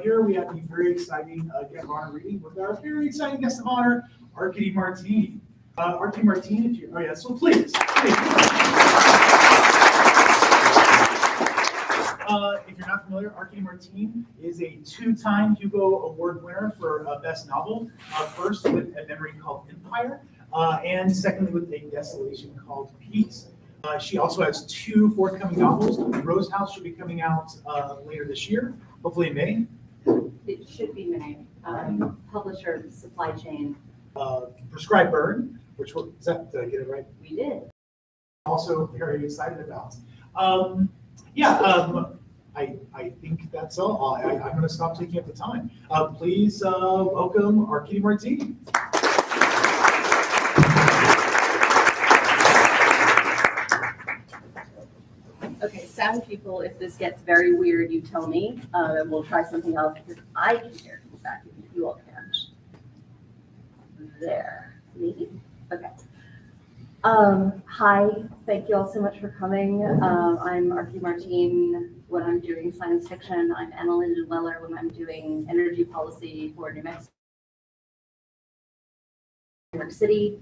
Here we have the very exciting guest of honor reading with our very exciting guest of honor, Arkady Martine. Arkady Martine, if you're, so please. If you're not familiar, Arkady Martine is a two-time Hugo Award winner for Best Novel, first with A Memory Called Empire, and secondly with A Desolation Called Peace. She also has two forthcoming novels. Rose House should be coming out later this year, hopefully in May. It should be May. Publisher, supply chain. Prescribed Burn, which was, did I get it right? We did. Also very excited about. I think that's all. I'm going to stop taking up the time. Please welcome Arkady Martine. Okay, sound people, if this gets very weird, you tell me. We'll try something else because I can hear in fact, if you all can't. There, maybe? Okay. Hi, thank you all so much for coming. I'm Arkady Martine when I'm doing science fiction. I'm Anna Linden Weller when I'm doing energy policy for New York City.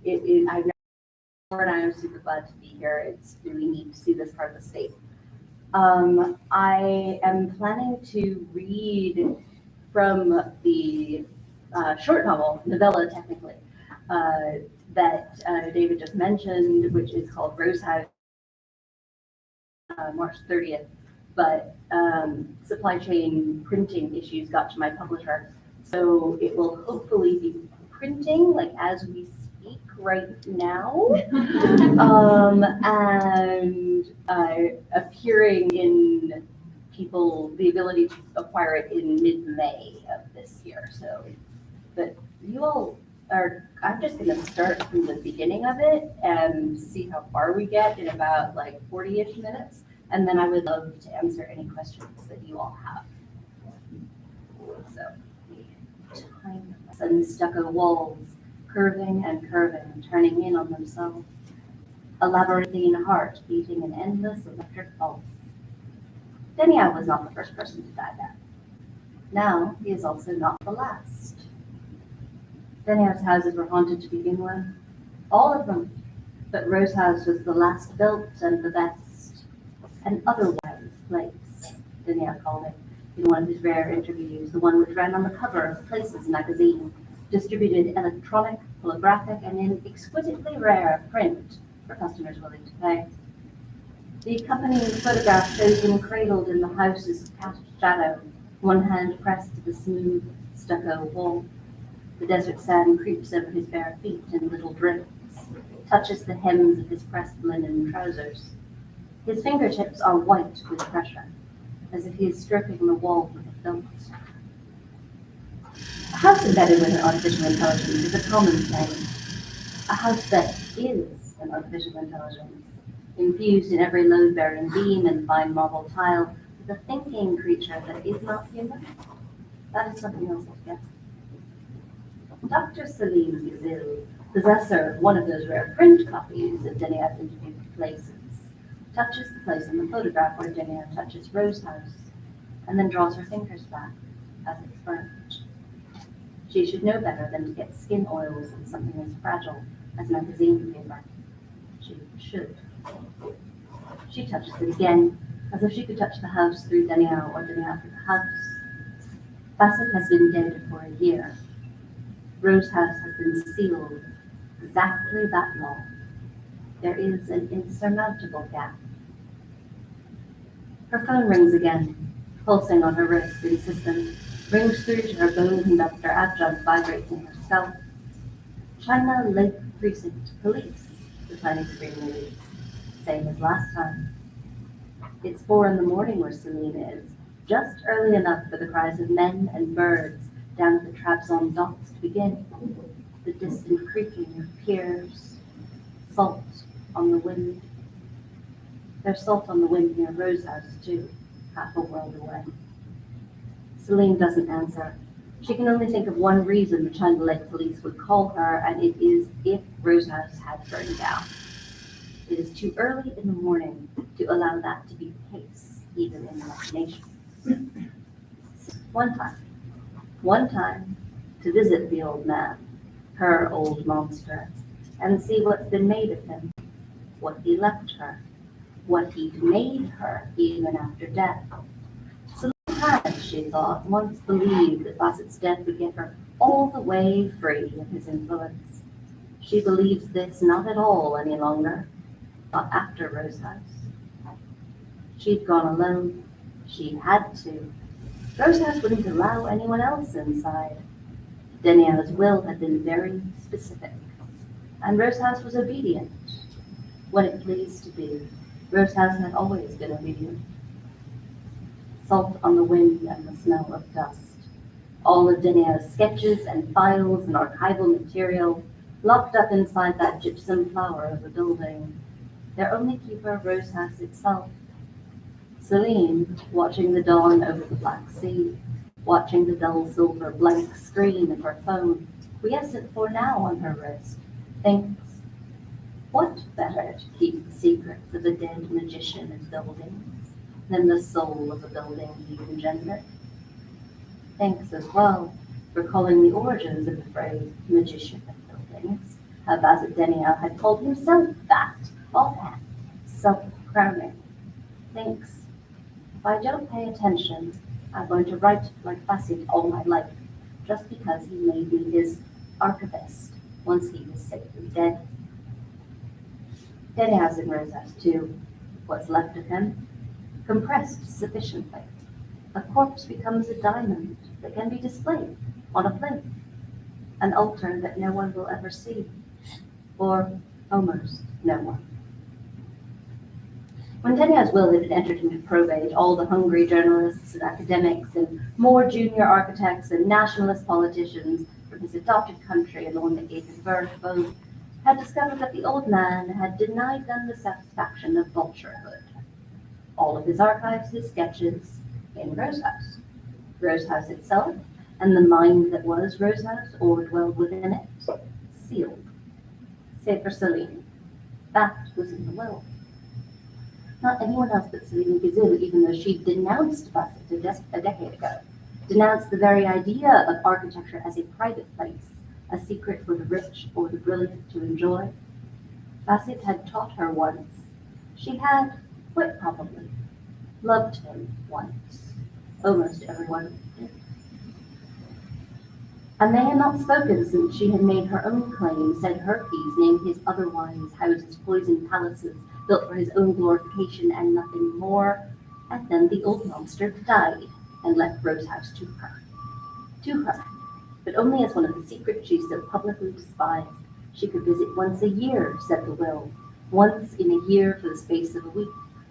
I've and I am super glad to be here. It's really neat to see this part of the state. I am planning to read from the short novel, novella technically, that David just mentioned, which is called Rose House, March 30th. But supply chain printing issues got to my publisher. So it will hopefully be printing like as we speak right now, and appearing in the ability to acquire it in mid-May of this year. So, but you all I'm just going to start from the beginning of it and see how far we get in about like 40-ish minutes. And then I would love to answer any questions that you all have. So, sun stucco walls, curving and curving, turning in on themselves. A labyrinthine heart beating an endless electric pulse. Denial was not the first person to die there. Now he is also not the last. Denial's houses were haunted to begin with, all of them, but Rose House was the last built and the best, an otherwise place, Denial called it, in one of his rare interviews, the one which ran on the cover of Places magazine, distributed electronic, holographic, and in exquisitely rare print for customers willing to pay. The accompanying photograph shows him cradled in the house's cast shadow, one hand pressed to the smooth stucco wall. The desert sand creeps over his bare feet in little drifts, touches the hems of his pressed linen trousers. His fingertips are white with pressure, as if he is stroking the wall with a felt. A house embedded with an artificial intelligence is a common thing. A house that is an artificial intelligence, infused in every load-bearing beam and fine marble tile, with a thinking creature that is not human. That is something else altogether. Dr. Salim Gazil, possessor of one of those rare print copies of Denia's interviewed places, touches the place in the photograph where Denia touches Rose House, and then draws her fingers back as it's burnt. She should know better than to get skin oils on something as fragile as magazine paper. She should. She touches it again, as if she could touch the house through Denia or Denia through the house. Bassett has been dead for a year. Rose House has been sealed exactly that long. There is an insurmountable gap. Her phone rings again, pulsing on her wrist, insistent, rings through to her bone conductor adjunct vibrates in her scalp. China Lake Precinct Police, the tiny screen reads, same as last time. It's 4 a.m. where Celine is, just early enough for the cries of men and birds down at the Trabzon docks to begin. The distant creaking of piers, salt on the wind. There's salt on the wind near Rose House, too, half a world away. Celine doesn't answer. She can only think of one reason the China Lake Police would call her, and it is if Rose House had burned down. It is too early in the morning to allow that to be the case, even in imagination. One time, to visit the old man, her old monster, and see what's been made of him, what he left her, what he'd made her even after death. Celine had, she thought, once believed that Bassett's death would get her all the way free of his influence. She believes this not at all any longer, not after Rose House. She'd gone alone. She had to. Rose House wouldn't allow anyone else inside. Danielle's will had been very specific, and Rose House was obedient. When it pleased to be, Rose House had always been obedient. Salt on the wind and the smell of dust. All of Danielle's sketches and files and archival material locked up inside that gypsum flower of a building. Their only keeper, Rose House itself. Celine, watching the dawn over the Black Sea, watching the dull silver blank screen of her phone, quiescent for now on her wrist, thinks, what better to keep the secrets of a dead magician in buildings than the soul of a building he engendered? Thinks as well, recalling the origins of the phrase magician in buildings, how Bassett Daniel had called himself that, offhand, self-crowning. Thinks, if I don't pay attention, I'm going to write like Bassett all my life, just because he made me his archivist once he was safely dead. Daniel's in Rose House too, what's left of him, compressed sufficiently. A corpse becomes a diamond that can be displayed on a plate, an altar that no one will ever see, or almost no one. When Daniel's will had entered into probate, all the hungry journalists and academics and more junior architects and nationalist politicians from his adopted country and the one that gave him birth both had discovered that the old man had denied them the satisfaction of vulturehood. All of his archives, his sketches, in Rose House. Rose House itself, and the mind that was Rose House or dwelled within it, sealed. Save for Celine. That was in the will. Not anyone else but Celine Gazoo, even though she denounced Bassett a decade ago, denounced the very idea of architecture as a private place, a secret for the rich or the brilliant to enjoy. Bassett had taught her once. She had, quite probably, loved him once. Almost everyone did. And they had not spoken since she had made her own claim, said her piece, named his otherwise houses poisoned palaces, built for his own glorification and nothing more. And then the old monster died and left Rose House to her. To her, but only as one of the secrets she so publicly despised. She could visit once a year, said the will, once in a year for the space of a week,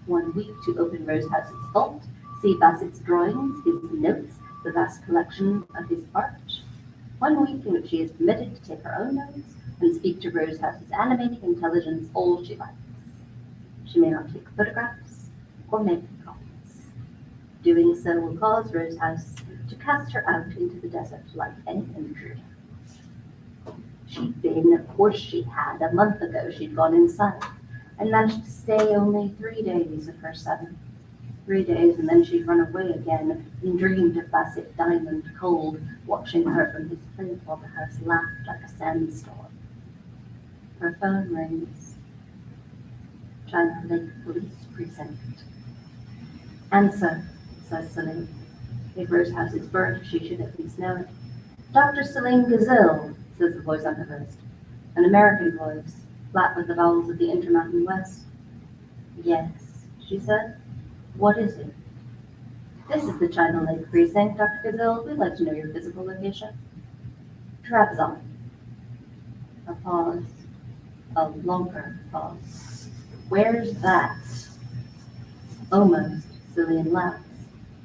1 week to open Rose House's vault, see Bassett's drawings, his notes, the vast collection of his art. 1 week in which she is permitted to take her own notes and speak to Rose House's animating intelligence all she likes. She may not take photographs or make copies. Doing so will cause Rose House to cast her out into the desert like any intruder. She'd been, of course she had. A month ago she'd gone inside and managed to stay only 3 days of her 7. 3 days, and then she'd run away again and dreamed of Bassett diamond cold, watching her from his plate while the house laughed like a sandstorm. Her phone rings. China Lake Police Precinct. Answer, says Celine. If Rose House is burnt, she should at least know it. Dr. Celine Gazelle, says the voice on her wrist. An American voice, flat with the vowels of the Intermountain West. Yes, she said. What is it? This is the China Lake Precinct, Dr. Gazelle. We'd like to know your physical location. Trabzon. A pause. A longer pause. Where's that? Almost, Celine laughs.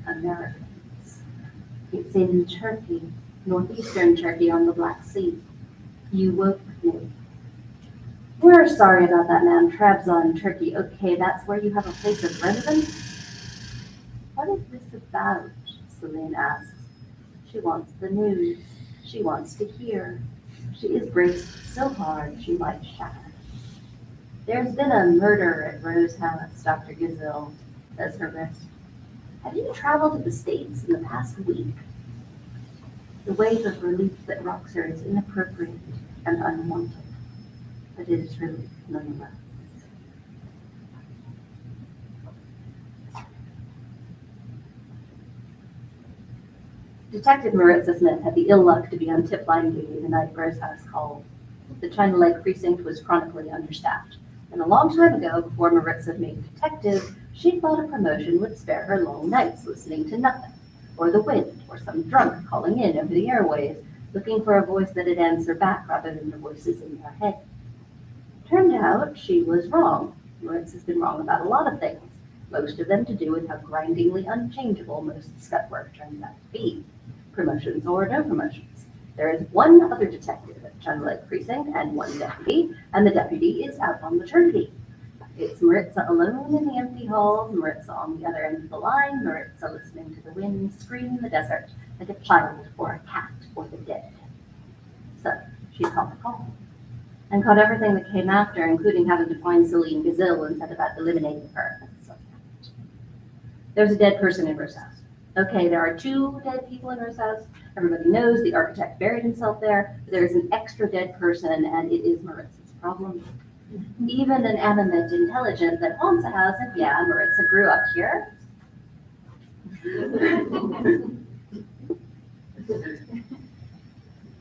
Americans. It's in Turkey, northeastern Turkey on the Black Sea. You woke me. We're sorry about that, man. Trabzon, Turkey. Okay, that's where you have a place of residence? What is this about? Celine asks. She wants the news. She wants to hear. She is braced so hard she might shatter. There's been a murder at Rose House, Dr. Gazelle, says her wrist. Have you traveled to the States in the past week? The wave of relief that rocks her is inappropriate and unwanted, but it is relief nonetheless. Detective Maritza Smith had the ill luck to be on tip line duty the night Rose House called. The China Lake precinct was chronically understaffed, and a long time ago, before Maritza made detective, she thought a promotion would spare her long nights listening to nothing, or the wind, or some drunk calling in over the airwaves, looking for a voice that'd answer back rather than the voices in her head. Turned out she was wrong. Maritza's been wrong about a lot of things, most of them to do with how grindingly unchangeable most scut work turns out to be. Promotions or no promotions. There is one other detective at China Lake Precinct and one deputy, and the deputy is out on maternity. It's Maritza alone in the empty halls, Maritza on the other end of the line, Maritza listening to the wind scream in the desert like a child or a cat or the dead. So she caught the call, and caught everything that came after, including having to find Celine Gazille and set about eliminating her. There's a dead person in Rose House. Okay, there are 2 dead people in Rose House. Everybody knows the architect buried himself there. There's an extra dead person, and it is Maritza's problem. Even an animate intelligence that haunts a house, and yeah, Maritza grew up here.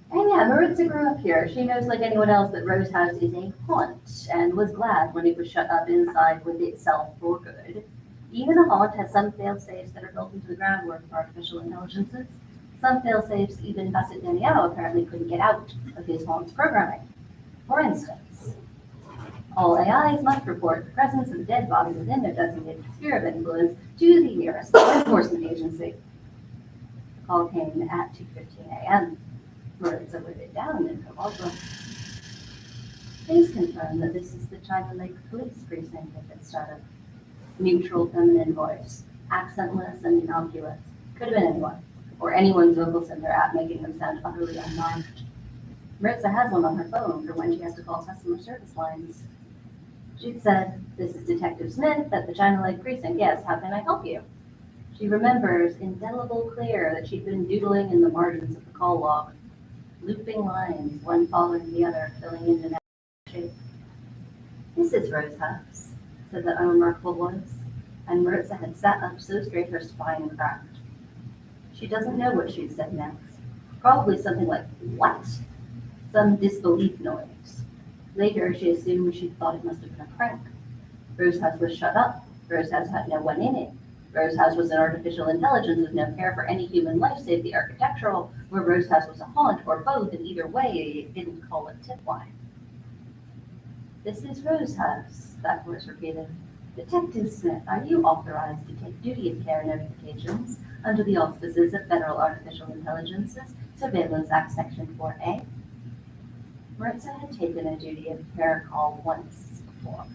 And yeah, Maritza grew up here. She knows like anyone else that Rose House is a haunt, and was glad when it was shut up inside with itself for good. Even a haunt has some fail-safes that are built into the groundwork of artificial intelligences. Some fail-safes even Bassett Daniel apparently couldn't get out of his haunt's programming. For instance, all AIs must report the presence of a dead body within their designated sphere of influence to the nearest law enforcement agency. The call came at 2:15 a.m. Maritza wrote it down in her logbook. Please confirm that this is the China Lake Police Precinct at this startup. Neutral feminine voice, accentless and innocuous. Could have been anyone, or anyone's vocals in their app making them sound utterly unmarked. Maritza has one on her phone for when she has to call customer service lines. She'd said, "This is Detective Smith at the China Lake Precinct. Yes, how can I help you?" She remembers indelible clear that she'd been doodling in the margins of the call log, looping lines, one following the other, filling in the next shape. "This is Rose House," said that unremarkable voice, and Maritza had sat up so straight her spine cracked. She doesn't know what she'd said next. Probably something like, "What?" Some disbelief noise. Later, she assumed she thought it must have been a prank. Rose House was shut up. Rose House had no one in it. Rose House was an artificial intelligence with no care for any human life save the architectural, where Rose House was a haunt, or both, and either way, it didn't call it tip line. "This is Rose House," that voice repeated. "Detective Smith, are you authorized to take duty of care notifications under the auspices of Federal Artificial Intelligence's Surveillance Act Section 4A? Maritza had taken a duty of care call once before.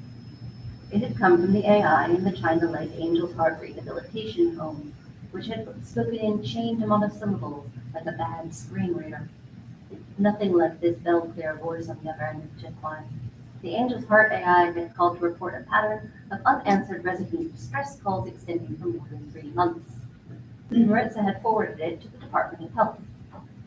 It had come from the AI in the China Lake Angel's Heart Rehabilitation Home, which had spoken in chained monosyllables like a bad screen reader. Nothing like this bell-clear voice on the other end of the tip line. The Angel's Heart AI had called to report a pattern of unanswered resident distress calls extending for more than 3 months. Maritza had forwarded it to the Department of Health,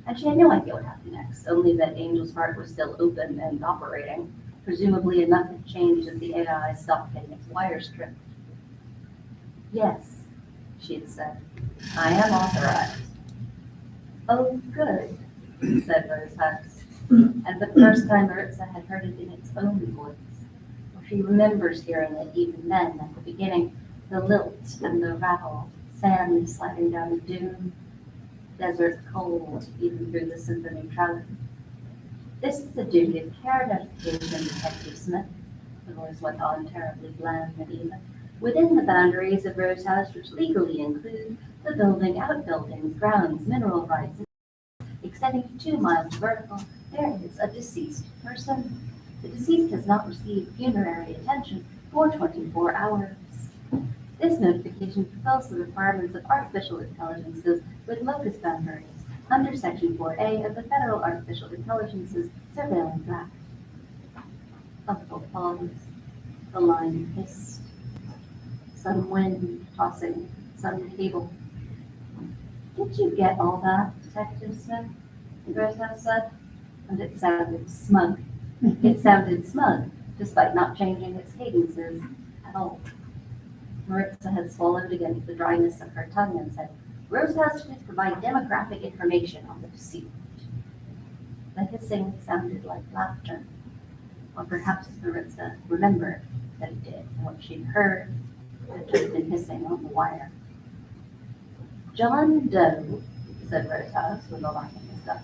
and she had no idea what happened next, only that Angel's Heart was still open and operating. Presumably enough had changed as the AI stopped getting its wires stripped. "Yes," she had said, "I am authorized." "Oh, good," said Rose House. And the first time Maritza had heard it in its own voice. She remembers hearing it even then at the beginning, the lilt and the rattle, sand sliding down the dune, desert cold even through the symphony trout. "This is the duty of care notification, Detective Smith," the voice went on, terribly bland and even, "within the boundaries of Rose House, which legally include the building, outbuildings, grounds, mineral rights, extending to 2 miles vertical, there is a deceased person. The deceased has not received funerary attention for 24 hours. This notification fulfills the requirements of artificial intelligences with locus boundaries under Section 4A of the Federal Artificial Intelligences Surveillance Act." A full pause. The line hissed. Some wind tossing on the table. Did you get all that, Detective Smith? Rosehouse said, and it sounded smug. It sounded smug, despite not changing its cadences at all. Maritza had swallowed against the dryness of her tongue and said, Rosehouse should provide demographic information on the deceased. The hissing sounded like laughter, or perhaps Maritza remembered that it did, and what she'd heard had just been hissing on the wire. John Doe, said Rosehouse with a laughing stuff,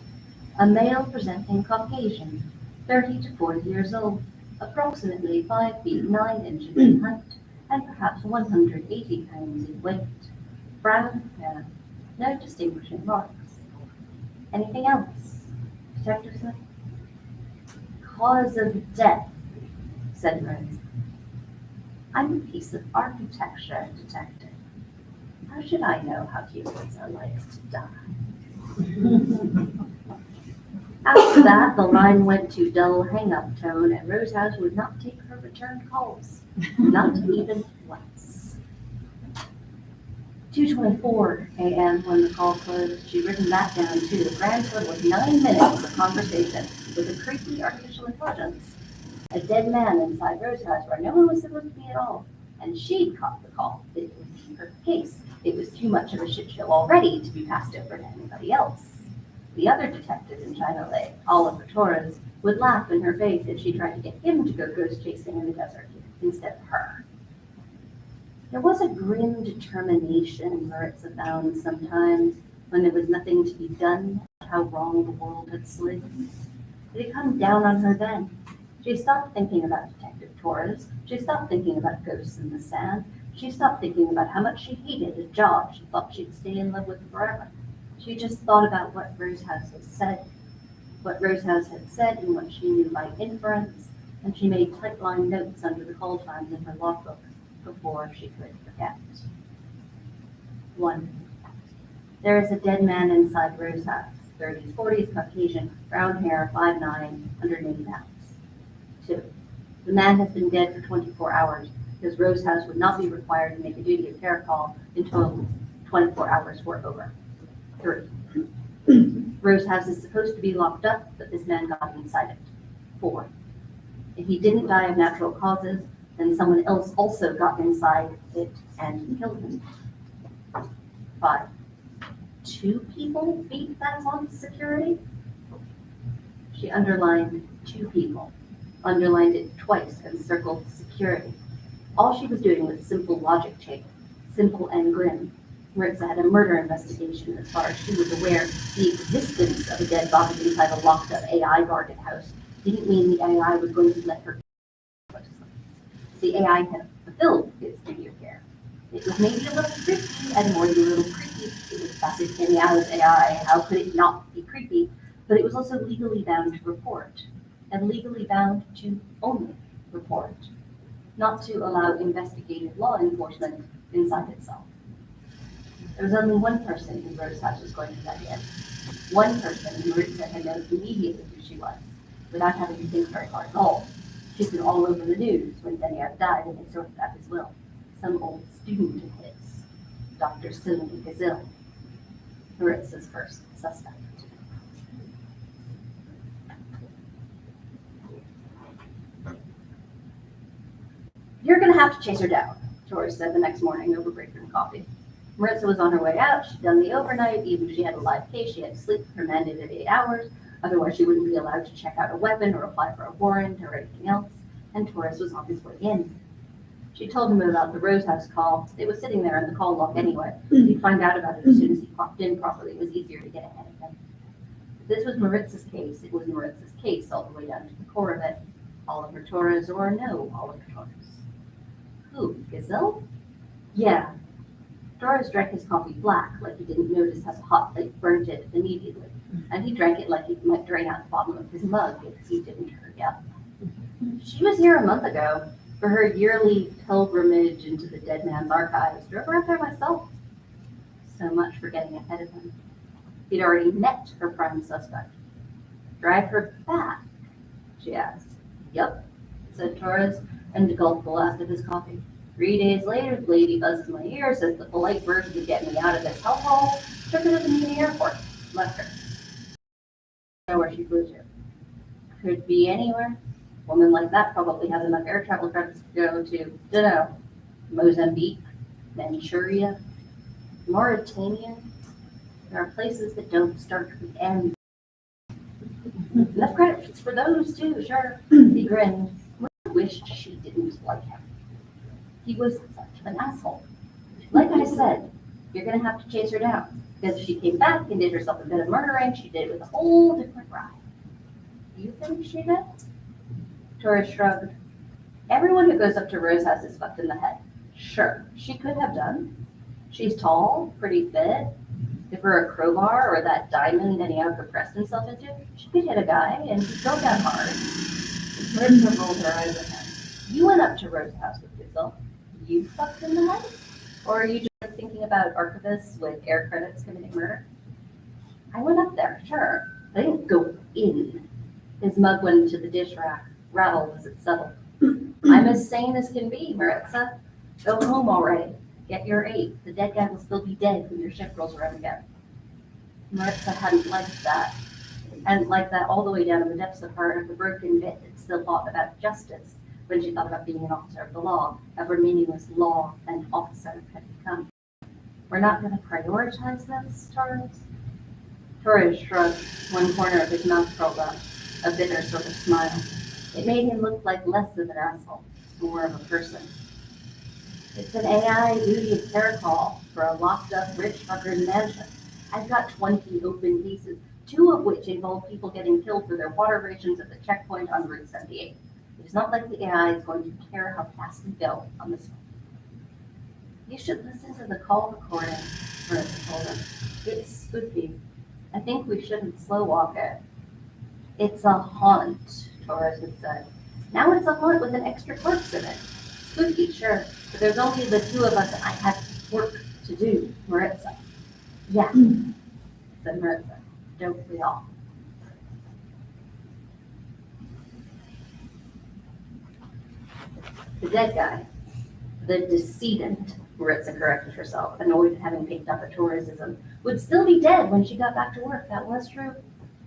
a male presenting Caucasian, 30 to 40 years old, approximately 5 feet 9 inches in height, and perhaps 180 pounds in weight. Brown hair, no distinguishing marks. Anything else, Detective Smith? Cause of death, said Rose. I'm a piece of architecture, detective. How should I know how humans are like to die? After that, the line went to dull hang-up tone, and Rosehouse would not take her return calls, not even once. 2:24 a.m. when the call closed. She'd written that down too. The grand total was 9 minutes of conversation with a creepy artificial intelligence. A dead man inside Rosehouse where no one was supposed to be at all. And she'd caught the call. It was her case. It was too much of a shit show already to be passed over to anybody else. The other detective in China Lake, Oliver Torres, would laugh in her face if she tried to get him to go ghost chasing in the desert instead of her. There was a grim determination Maritza found sometimes when there was nothing to be done, how wrong the world had slid. It had come down on her then. She stopped thinking about Detective Torres. She stopped thinking about ghosts in the sand. She stopped thinking about how much she hated a job she thought she'd stay in love with forever. She just thought about what Rosehouse had said and what she knew by inference, and she made tight-line notes under the call times in her logbook before she could forget. 1. There is a dead man inside Rosehouse, 30s, 40s, Caucasian, brown hair, 5'9", 180 pounds. 2. The man has been dead for 24 hours because Rosehouse would not be required to make a duty of care call until 24 hours were over. 3. Rosehouse is supposed to be locked up, but this man got inside it. 4. If he didn't die of natural causes, then someone else also got inside it and killed him. 5. 2 people beat that on security? She underlined 2 people, underlined it twice and circled security. All she was doing was simple logic check, simple and grim. Maritza had a murder investigation. As far as she was aware, the existence of a dead body inside a locked-up AI guarded house didn't mean the AI was going to let her go to sleep. The AI had fulfilled its duty of care. It was maybe a little creepy, and more than a little creepy. It was Bassett Kenyatta's AI. How could it not be creepy? But it was also legally bound to report, and legally bound to only report, not to allow investigative law enforcement inside itself. There was only one person who Rosehouse was going to let in. One person who Maritza had known immediately who she was, without having to think very hard at all. She'd been all over the news when Benyard died and they sorted out his will. Some old student of his, Dr. Sylvie Gazille, Maritza's first suspect. You're going to have to chase her down, Torres said the next morning over break and coffee. Maritza was on her way out. She'd done the overnight. Even if she had a live case, she had to sleep for mandated 8 hours. Otherwise, she wouldn't be allowed to check out a weapon or apply for a warrant or anything else. And Torres was on his way in. She told him about the Rosehouse call. It was sitting there in the call log anyway. He'd find out about it as soon as he clocked in properly. It was easier to get ahead of him. If this was Maritza's case, it was Maritza's case all the way down to the core of it. Oliver Torres or no Oliver Torres. Who, Gazelle? Yeah. Torres drank his coffee black, like he didn't notice how the hot light burnt it immediately. And he drank it like he might drain out the bottom of his mug if he didn't hurry up. She was here a month ago for her yearly pilgrimage into the dead man's archives. Drove her out there myself. So much for getting ahead of him. He'd already met her prime suspect. Drive her back? She asked. Yup, said Torres, and gulped the last of his coffee. 3 days later, the lady buzzes my ear, says the polite version to get me out of this hellhole, took her to the Muni airport, left her. I don't know where she flew to. Could be anywhere. A woman like that probably has enough air travel credits to go to, dunno, Mozambique, Manchuria, Mauritania. There are places that don't start with M. Enough credits for those too, sure. He grinned. I wished she didn't like him. He was such an asshole. Like I said, you're gonna have to chase her down. Because if she came back and did herself a bit of murdering, she did it with a whole different ride. You think she did? Torres shrugged. Everyone who goes up to Rose House is fucked in the head. Sure, she could have done. She's tall, pretty fit. Give her a crowbar or that diamond Eniaga pressed himself into, she could hit a guy and he'd go down hard. Marissa rolled her eyes at him. You went up to Rose House with yourself. You fucked in the head? Or are you just thinking about archivists with air credits committing murder? I went up there, sure. I didn't go in. His mug went into the dish rack, rattled as it settled. I'm as sane as can be, Maritza. Go home already. Get your 8. The dead guy will still be dead when your shift rolls around again. Maritza hadn't liked that. And like that all the way down in the depths of her, the broken bit that still thought about justice when she thought about being an officer of the law, however meaningless law and officer had become. We're not going to prioritize this, Torres? Torres shrugged, one corner of his mouth curled up, a bitter sort of smile. It made him look like less of an asshole, more of a person. It's an AI duty care call for a locked up rich fucker's mansion. I've got 20 open cases, 2 of which involve people getting killed for their water rations at the checkpoint on Route 78. It's not like the AI is going to care how fast we go on this one. You should listen to the call recording, Marissa told him. It's spooky. I think we shouldn't slow walk it. It's a haunt, Torres had said. Now it's a haunt with an extra corpse in it. Spooky, sure, but there's only the 2 of us and I have work to do, Maritza. Yeah, said Maritza. Don't we all? The dead guy, the decedent, Maritza corrected herself, annoyed at having picked up a tourism, would still be dead when she got back to work. That was true.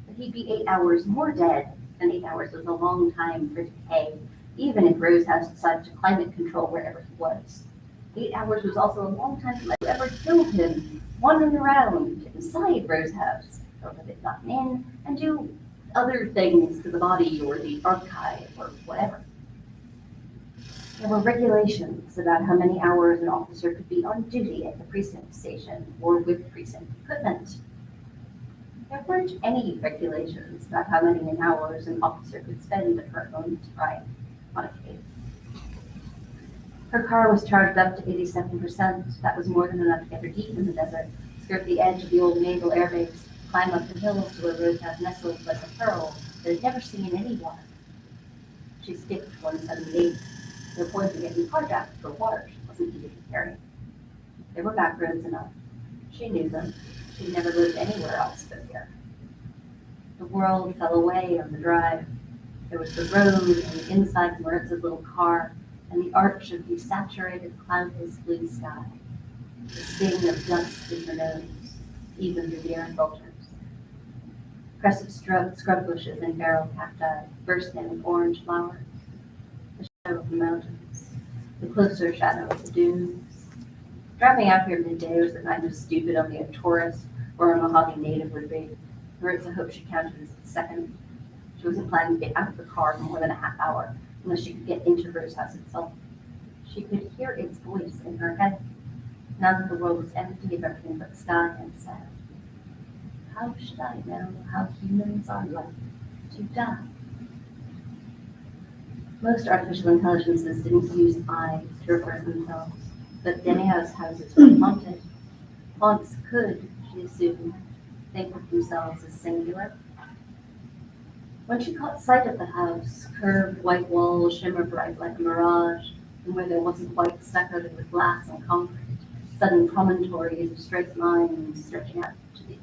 But he'd be 8 hours more dead, and 8 hours was a long time for decay, even if Rose House decided to climate control wherever he was. 8 hours was also a long time to let whoever killed him wandering around inside Rose House, or that they'd gotten in, and do other things to the body or the archive or whatever. There were regulations about how many hours an officer could be on duty at the precinct station or with precinct equipment. There weren't any regulations about how many hours an officer could spend at her own time on a case. Her car was charged up to 87%. That was more than enough to get her deep in the desert, skirt the edge of the old naval air base, climb up the hills to where Rose House nestled like a pearl that had never seen any water. She skipped 178. No point in getting carjacked for water she wasn't needed to carry. There were back roads enough. She knew them. She'd never lived anywhere else but here. The world fell away on the drive. There was the road and the inside of Maritza's little car and the arch of the saturated, cloudless blue sky. The sting of dust in her nose, even through the air filters. Crescent scrub bushes and barrel cacti bursting with orange flowers. The shadow of the mountains, the closer shadow of the dunes. Driving out here midday was the kind of stupid only a tourist or a Mojave native would be. Maritza hoped she counted as the second. She wasn't planning to get out of the car for more than a half hour unless she could get into Rose House itself. She could hear its voice in her head, now that the world was empty of everything but sky and sand. How should I know how humans are like to die? Most artificial intelligences didn't use eyes to refer to themselves, but Denia's houses were haunted. Haunts could, she assumed, think of themselves as singular. When she caught sight of the house, curved white walls shimmered bright like a mirage, and where there wasn't white stuccoed with glass and concrete, sudden promontories of straight lines stretching out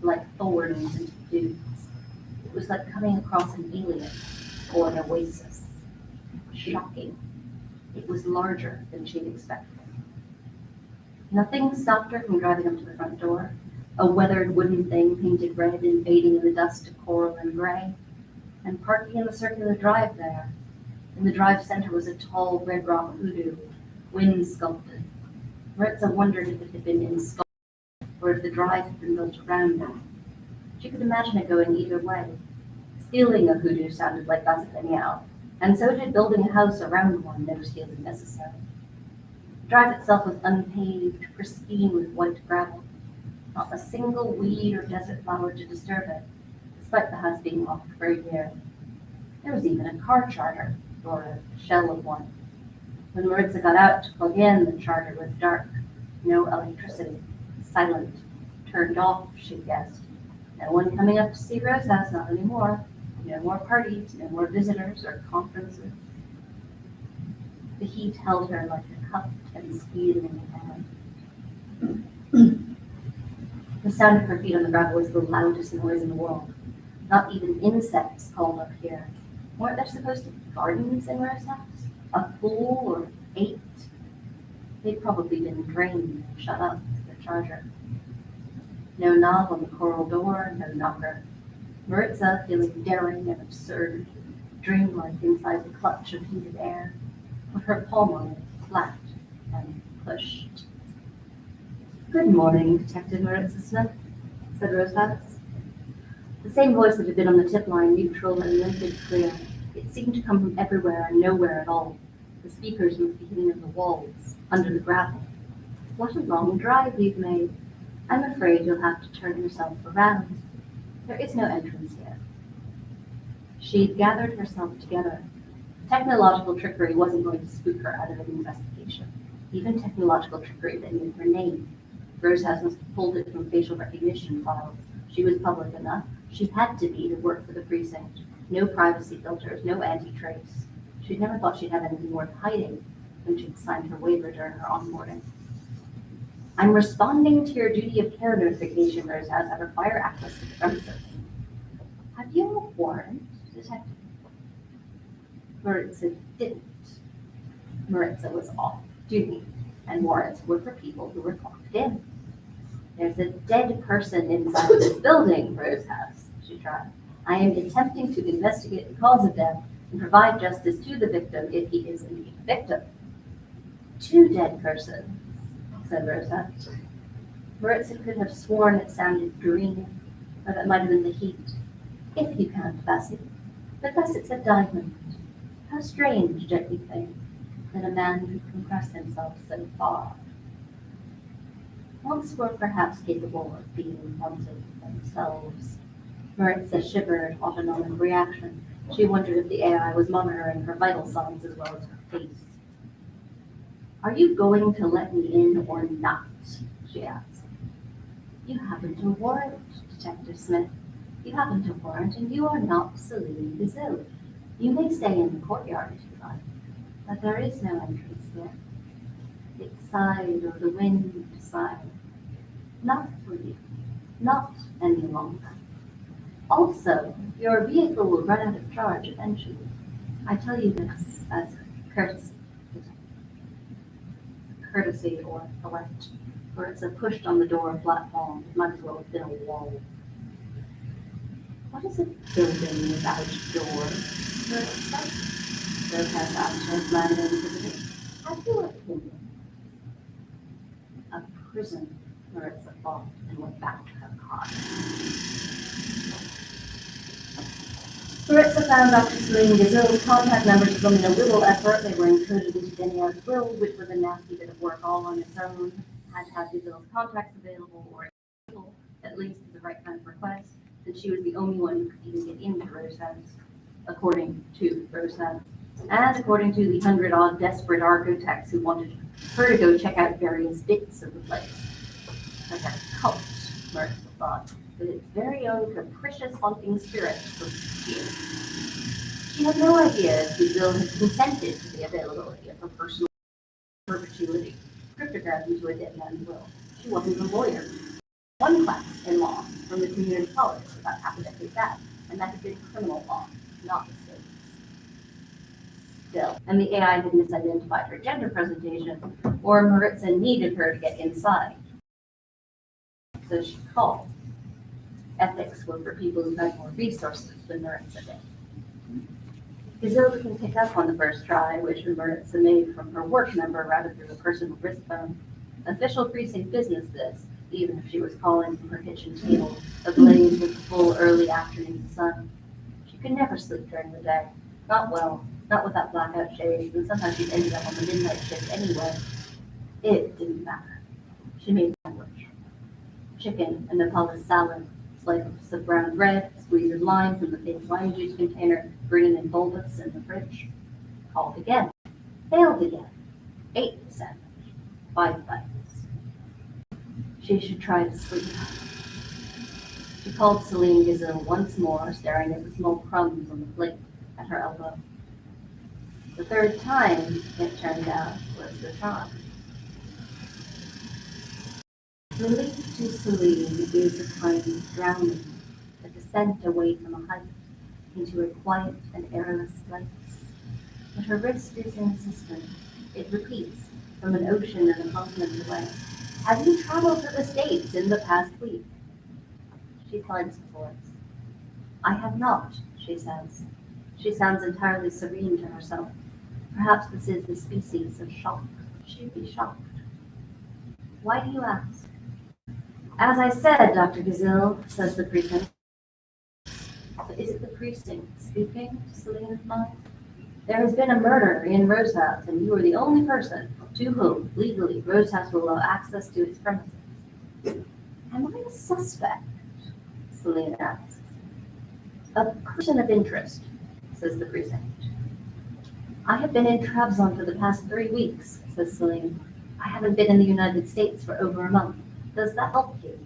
like thorns into the dunes. It was like coming across an alien or an oasis. Shocking. It was larger than she'd expected. Nothing stopped her from driving up to the front door, a weathered wooden thing painted red and fading in the dust to coral and gray, and parking in the circular drive there. In the drive center was a tall red rock hoodoo, wind sculpted. Maritza wondered if it had been insculpted or if the drive had been built around it. She could imagine it going either way. Stealing a hoodoo sounded like gossip anyhow, and so did building a house around one never feeling necessary. The drive itself was unpaved, pristine with white gravel. Not a single weed or desert flower to disturb it, despite the house being locked for a year. There was even a car charger, or a shell of one. When Maritza got out to plug in, the charger was dark. No electricity. Silent. Turned off, she guessed. No one coming up to see Rose House, not anymore. No more parties, no more visitors or conferences. The heat held her like a cupped and squeezing hand. The sound of her feet on the gravel was the loudest noise in the world. Not even insects called up here. Weren't there supposed to be gardens in Rose House? A pool or 8? They'd probably been drained and shut up with the charger. No knob on the coral door, no knocker. Maritza, feeling daring and absurd, dreamlike inside the clutch of heated air, put her palm on it, flat, and pushed. "Good morning, Detective Maritza Smith," said Rose House. The same voice that had been on the tip line, neutral and limpid clear. It seemed to come from everywhere and nowhere at all. The speakers must be hitting at the walls, under the gravel. "What a long drive you've made. I'm afraid you'll have to turn yourself around. There is no entrance here." She'd gathered herself together. Technological trickery wasn't going to spook her out of an investigation. Even technological trickery that knew her name. Rose House must have pulled it from facial recognition files. She was public enough. She had to be to work for the precinct. No privacy filters, no anti-trace. She'd never thought she'd have anything worth hiding when she'd signed her waiver during her onboarding. "I'm responding to your duty of care notification, Rose House. I require access to the premises." "Have you a warrant, Detective?" Maritza didn't. Maritza was off duty, and warrants were for people who were clocked in. "There's a dead person inside this building, Rose House," she tried. "I am attempting to investigate the cause of death and provide justice to the victim if he is indeed a victim." "Two dead persons," said Rose House. Maritza could have sworn it sounded green, or that might have been the heat. "If you can't, Bessie. But Bessie said diamond. How strange, don't you think, that a man could compress himself so far? Monks were perhaps capable of being wanted themselves." Maritza shivered, autonomic reaction. She wondered if the AI was monitoring her vital signs as well as her face. "Are you going to let me in or not?" she asked. "You haven't a warrant, Detective Smith. You haven't a warrant, and you are not Celine Gazelle. You may stay in the courtyard if you like, but there is no entrance here. It's sighed or the wind sighed. Not for you. Not any longer. Also, your vehicle will run out of charge eventually. I tell you this as courtesy. Courtesy or elect, for it's a pushed on the door flat wall. It might as well have been a wall. "What is a building without doors?" Rose House asked her flat visitor. "Have you opinion?" A prison, Maritza thought, and went back to her car. Maritza found Dr. Celine Gazelle's contact numbers from in a little effort. They were encoded into Danielle's will, which was a nasty bit of work all on its own. Had to have Gazelle's contacts available, or at least at the right kind of request, and she was the only one who could even get into Rose House, according to Rose House, and according to the 100-odd desperate architects who wanted her to go check out various bits of the place. Like a cult, Maritza thought, with its very own capricious haunting spirit was here. She had no idea if Gazelle had consented to the availability of her personal perpetuity, cryptographed into a dead man's will. She wasn't a lawyer. One class in law from the community college about half a decade back, and that had been criminal law, not the state. still, and the AI had misidentified her gender presentation, or Maritza needed her to get inside. So she called. Ethics were for people who had more resources than Maritza did. Gazelle can pick up on the first try, which Maritza made from her work number rather than a personal wrist phone. Official precinct business this, even if she was calling from her kitchen table, ablaze with the full early afternoon sun. She could never sleep during the day. Not well, not without blackout shades, and sometimes she ended up on the midnight shift anyway. It didn't matter. She made sandwich. Chicken, a Nepalese salad, slices of brown bread, squeezed lime from the fake lime juice container, green and bulbous in the fridge. Called again. Failed again. Ate the sandwich. 5 bites. She should try to sleep. She called Celine Gazelle once more, staring at the small crumbs on the plate at her elbow. The third time, it turned out, was the charm. Relief to Celine is a kind of drowning, a descent away from a height into a quiet and airless place. But her wrist is insistent. It repeats from an ocean and a continent away. Have you traveled to the States in the past week? She finds her voice. I have not, she says. She sounds entirely serene to herself. Perhaps this is the species of shock. She'd be shocked. Why do you ask? As I said, Dr. Gazelle, says the precinct. But is it the precinct speaking to Celine's mind? There has been a murder in Rose House, and you are the only person to whom, legally, Rose House will allow access to its premises. Am I a suspect? Celine asks. A person of interest, says the precinct. I have been in Trabzon for the past 3 weeks, says Celine. I haven't been in the United States for over a month. Does that help you?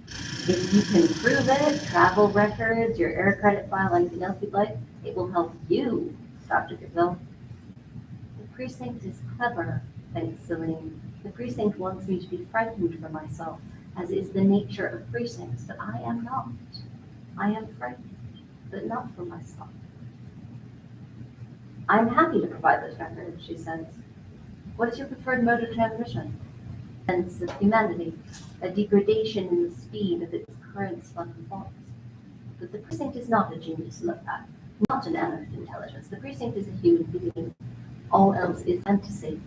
If you can prove it, travel records, your air credit file, anything else you'd like, it will help you, Dr. Gazelle. The precinct is clever, thanks Celine. The precinct wants me to be frightened for myself, as is the nature of precincts, but I am not. I am frightened, but not for myself. I'm happy to provide those records, she says. What is your preferred mode of transmission? Sense of humanity, a degradation in the speed of its current spun thoughts. But the precinct is not a genius look at, not an animate intelligence. The precinct is a human being. All else is fantasy.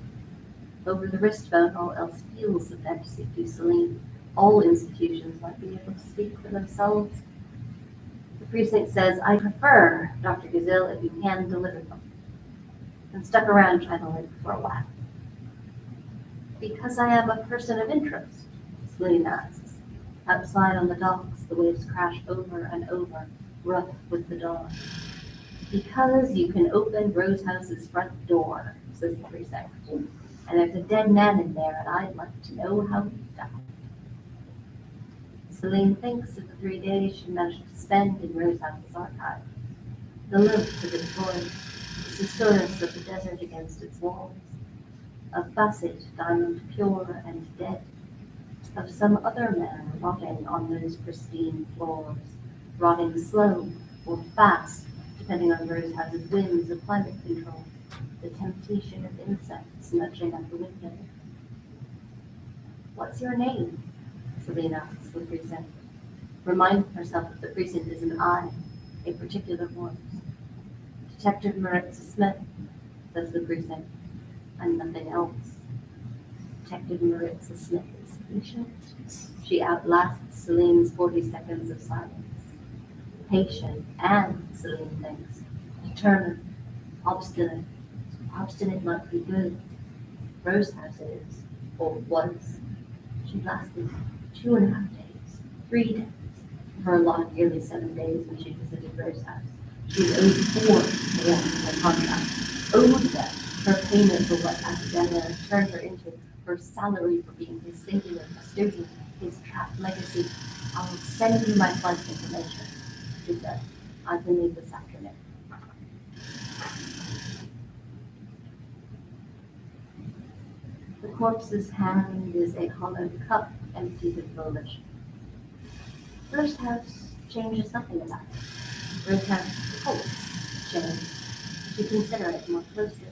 Over the wrist phone, all else feels the fantasy to Celine. All institutions might be able to speak for themselves. The precinct says, I prefer, Dr. Gazelle, if you can deliver them. And stuck around trying to live for a while. Because I am a person of interest, Celine asks. Outside on the docks, the waves crash over and over, rough with the dawn. Because you can open Rose House's front door, says the precinct. And there's a dead man in there, and I'd like to know how he died. Celine thinks of the 3 days she managed to spend in Rose House's archive. The lilt of its voice, the susurrus of the desert against its walls, of Basset, diamond pure and dead, of some other man rotting on those pristine floors, rotting slow or fast, depending on Rose House's whims of climate control, the temptation of insects nudging at the window. What's your name? Celine asks the precinct, reminding herself that the precinct is an I, a particular voice. Detective Maritza Smith, says the precinct, and nothing else. Detective Maritza Smith is patient. She outlasts Celine's 40 seconds of silence. Patient and, Celine thinks, determined, obstinate. Obstinate might be good. Rose House is, or was. She lasted 2.5 days, 3 days, for a lot of nearly 7 days when she visited Rose House. She was owed 4 for her contract, owed them her payment for what academia turned her into, her salary for being his singular custodian, his trapped legacy. I will send you my flight information, she said. I can leave this afternoon. The corpse's hand is a hollow cup emptied with volition. Rose House changes nothing about it. Rose House pulse change. to consider it more closely.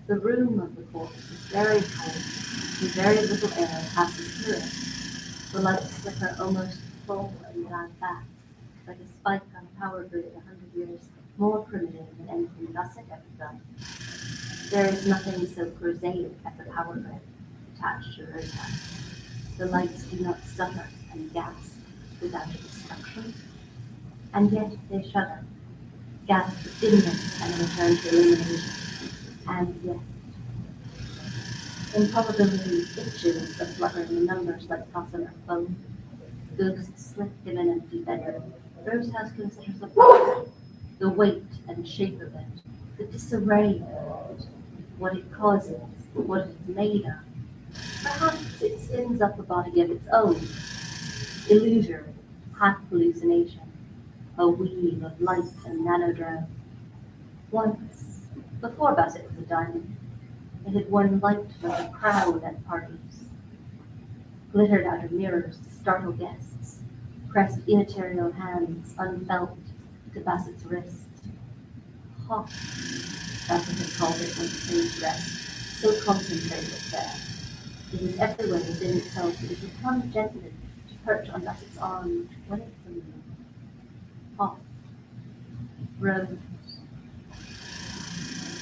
The room of the corpse is very tight, and very little air passes through it. The lights flicker almost full and glad back, like a spike on a power grid 100 years more primitive than anything Gusset ever done. There is nothing so prosaic as a power grid attached to Earth. The lights do not stutter and gasp without a destruction, and yet they shudder, gasp with dimness and return to illumination, and yet. Improbability itches of fluttering the numbers like gossamer foam. Ghosts slip in an empty bedroom. Rosehouse considers a body, the weight and shape of it, the disarray of it, what it causes, what it is made of. Perhaps it spins up a body of its own, illusory, half hallucination, a weave of light and nanodrone. Once, before Bassett was a diamond, it had worn light like a crown at parties, glittered out of mirrors to startle guests, pressed immaterial hands unfelt to Bassett's wrist. Hot, Bassett had called it when it came to rest, so concentrated there. It was everywhere within itself that it would come gently to perch on Bassett's arm, when it from you. Hot, rose.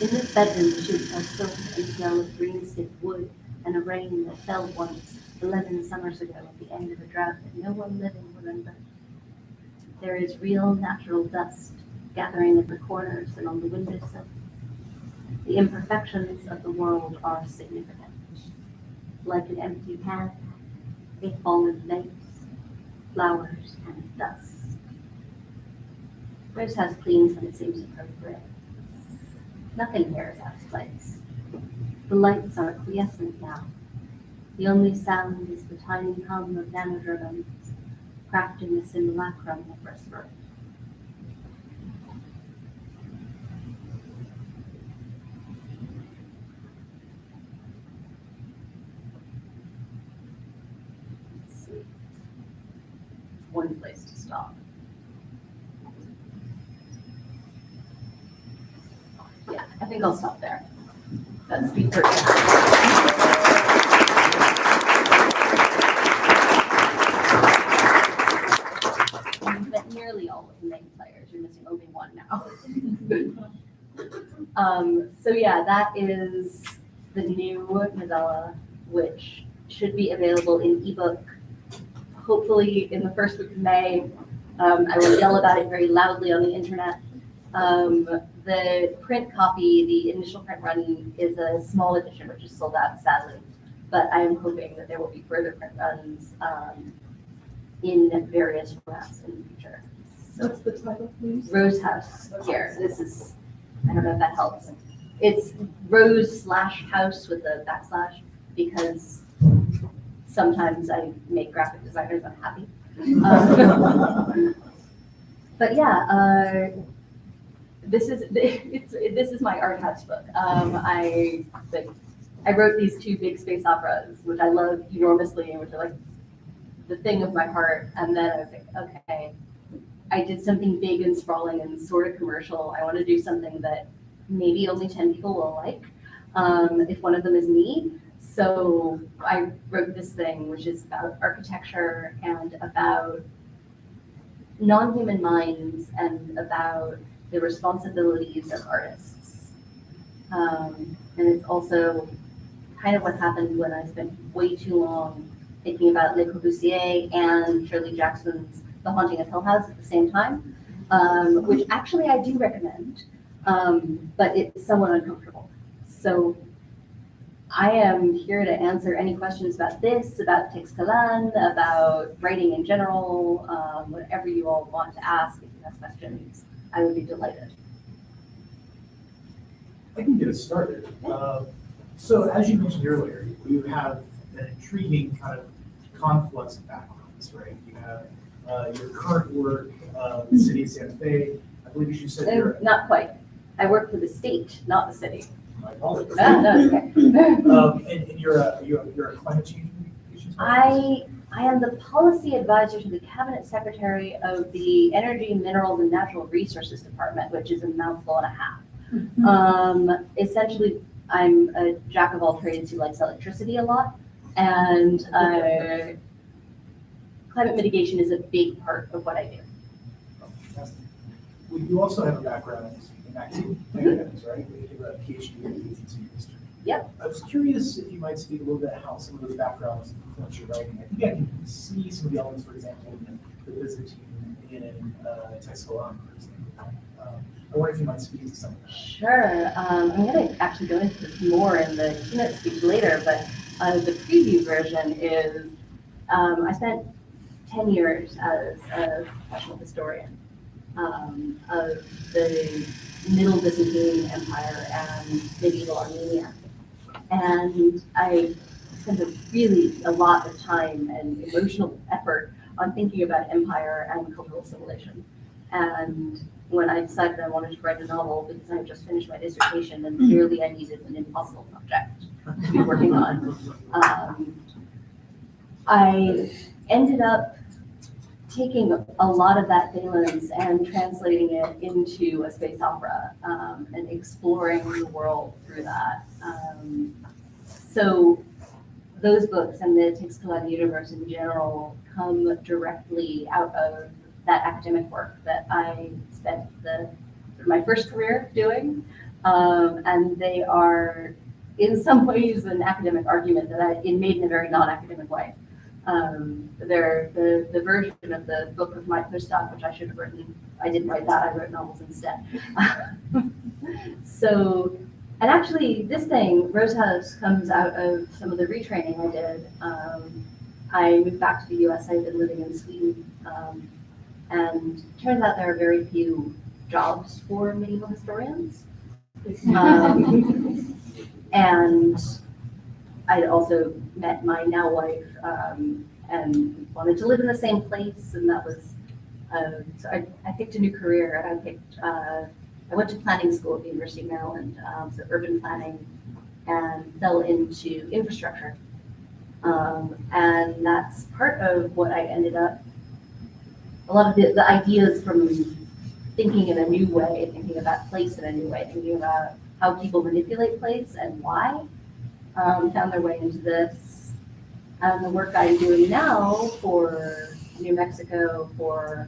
In this bedroom, the sheets had silk and smell of green stiff wood and a rain that fell once, 11 summers ago at the end of a drought that no one living remembered. There is real natural dust gathering at the corners and on the windowsill. The imperfections of the world are significant. Like an empty pan, a fallen vase, flowers, and dust. Rosehouse cleans when it seems appropriate. Nothing here is out of place. The lights are quiescent now. The only sound is the tiny hum of nanodrones, crafting the simulacrum of respiration. Let's see. One place to stop. Yeah, I think I'll stop there. That's the first. You've met nearly all of the main players. You're missing only one now. So yeah, that is the new novella, which should be available in ebook, hopefully in the first week of May. I will yell about it very loudly on the internet. The print copy, the initial print run, is a small edition, which is sold out, sadly. But I am hoping that there will be further print runs in various formats in the future. So, what's the title, please? Rosehouse here. This is, I don't know if that helps. It's Rose/House with a backslash, because sometimes I make graphic designers unhappy. But yeah, this is my art house book. I wrote these two big space operas, which I love enormously, and which are like the thing of my heart. And then I was like, okay, I did something big and sprawling and sort of commercial. I want to do something that maybe only 10 people will like, if one of them is me. So I wrote this thing, which is about architecture and about non-human minds and about the responsibilities of artists. And it's also kind of what happened when I spent way too long thinking about Le Corbusier and Shirley Jackson's The Haunting of Hill House at the same time, which actually I do recommend, but it's somewhat uncomfortable. So I am here to answer any questions about this, about Texcalan, about writing in general, whatever you all want to ask. If you have questions, I would be delighted. I can get us started. So as you mentioned earlier, you have an intriguing kind of conflux of backgrounds, right? You have your current work, the city of Santa Fe. I believe you said you're not quite. I work for the state, not the city. my apologies. No, okay. And you're a climate change communications I am the policy advisor to the cabinet secretary of the Energy, Minerals, and Natural Resources Department, which is a mouthful and a half. Essentially, I'm a jack of all trades who likes electricity a lot, and climate mitigation is a big part of what I do. Well, you also have a background in academics, right? You have a PhD in agency history. Yep. I was curious if you might speak a little bit how some of those backgrounds influence your writing. I think I can see some of the elements, for example, in the Byzantine in Texcolan, for example. I wonder if you might speak to some of that. Sure. I'm going to actually go into this more in the keynote speech later, but the preview version is I spent 10 years as a professional historian of the Middle Byzantine Empire and medieval Armenia. And I spent a lot of time and emotional effort on thinking about empire and cultural assimilation. And when I decided I wanted to write a novel, because I had just finished my dissertation and clearly I needed an impossible project to be working on, I ended up taking a lot of that valence and translating it into a space opera and exploring the world through that. So those books and the Texcolan universe in general come directly out of that academic work that I spent my first career doing. And they are in some ways an academic argument that made in a very non-academic way. They're the version of the book of my postdoc, which I should have written. I didn't write that, I wrote novels instead. So, and actually this thing, Rose House, comes out of some of the retraining I did. I moved back to the US, I've been living in Sweden. And it turns out there are very few jobs for medieval historians. And I also met my now wife and wanted to live in the same place, and that was, so I picked a new career, and I went to planning school at the University of Maryland, so urban planning, and fell into infrastructure. And that's part of what I ended up, a lot of the ideas from thinking in a new way, thinking about place in a new way, thinking about how people manipulate place and why, found their way into this. And the work I'm doing now for New Mexico, for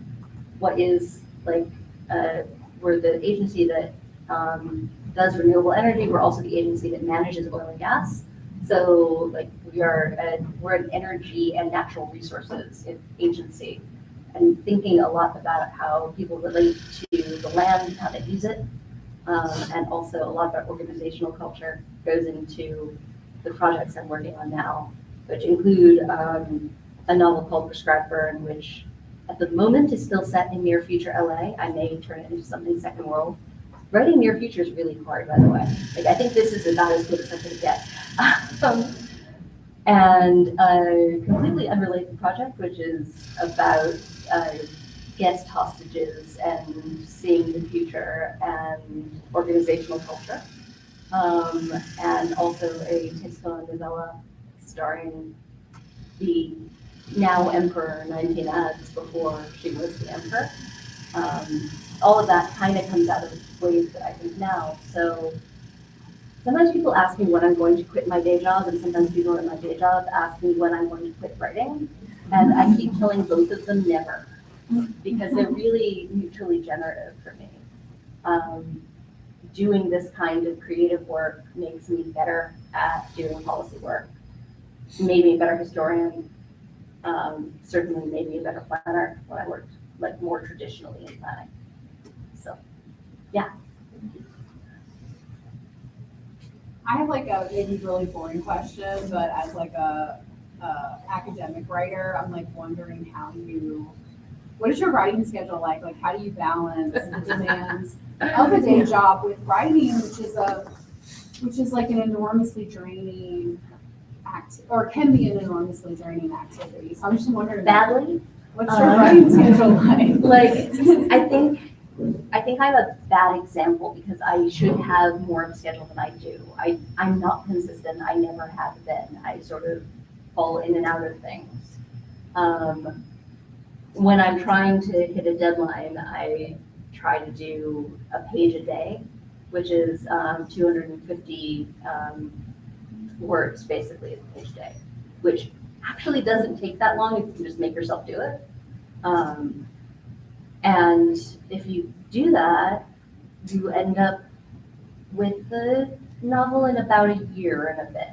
what is like, we're the agency that does renewable energy. We're also the agency that manages oil and gas. So like we're an energy and natural resources agency, and thinking a lot about how people relate to the land and how they use it. And also a lot of our organizational culture goes into the projects I'm working on now, which include a novel called Prescribed Burn, which at the moment is still set in near future LA. I may turn it into something second world. Writing near future is really hard, by the way. Like, I think this is about as good as I'm gonna get. And a completely unrelated project, which is about guest hostages and seeing the future and organizational culture. And also a Texcolan novella starring the now emperor 19 ads before she was the emperor. All of that kind of comes out of ways that I think now. So sometimes people ask me when I'm going to quit my day job, and sometimes people at my day job ask me when I'm going to quit writing. And I keep telling both of them never, because they're really mutually generative for me. Doing this kind of creative work makes me better at doing policy work, made me a better historian, certainly made me a better planner when I worked like more traditionally in planning. So, yeah. I have like a maybe really boring question, but as like a academic writer, I'm like wondering what is your writing schedule like? Like, how do you balance the demands of a day job with writing, which is like an enormously draining or can be an enormously draining activity. So I'm just wondering, Badly? what's your writing schedule like? Like, I think I'm a bad example because I should have more of a schedule than I do. I'm not consistent. I never have been. I sort of fall in and out of things. When I'm trying to hit a deadline, I try to do a page a day. which is 250 words basically each day, which actually doesn't take that long if you can just make yourself do it. And if you do that, you end up with the novel in about a year and a bit.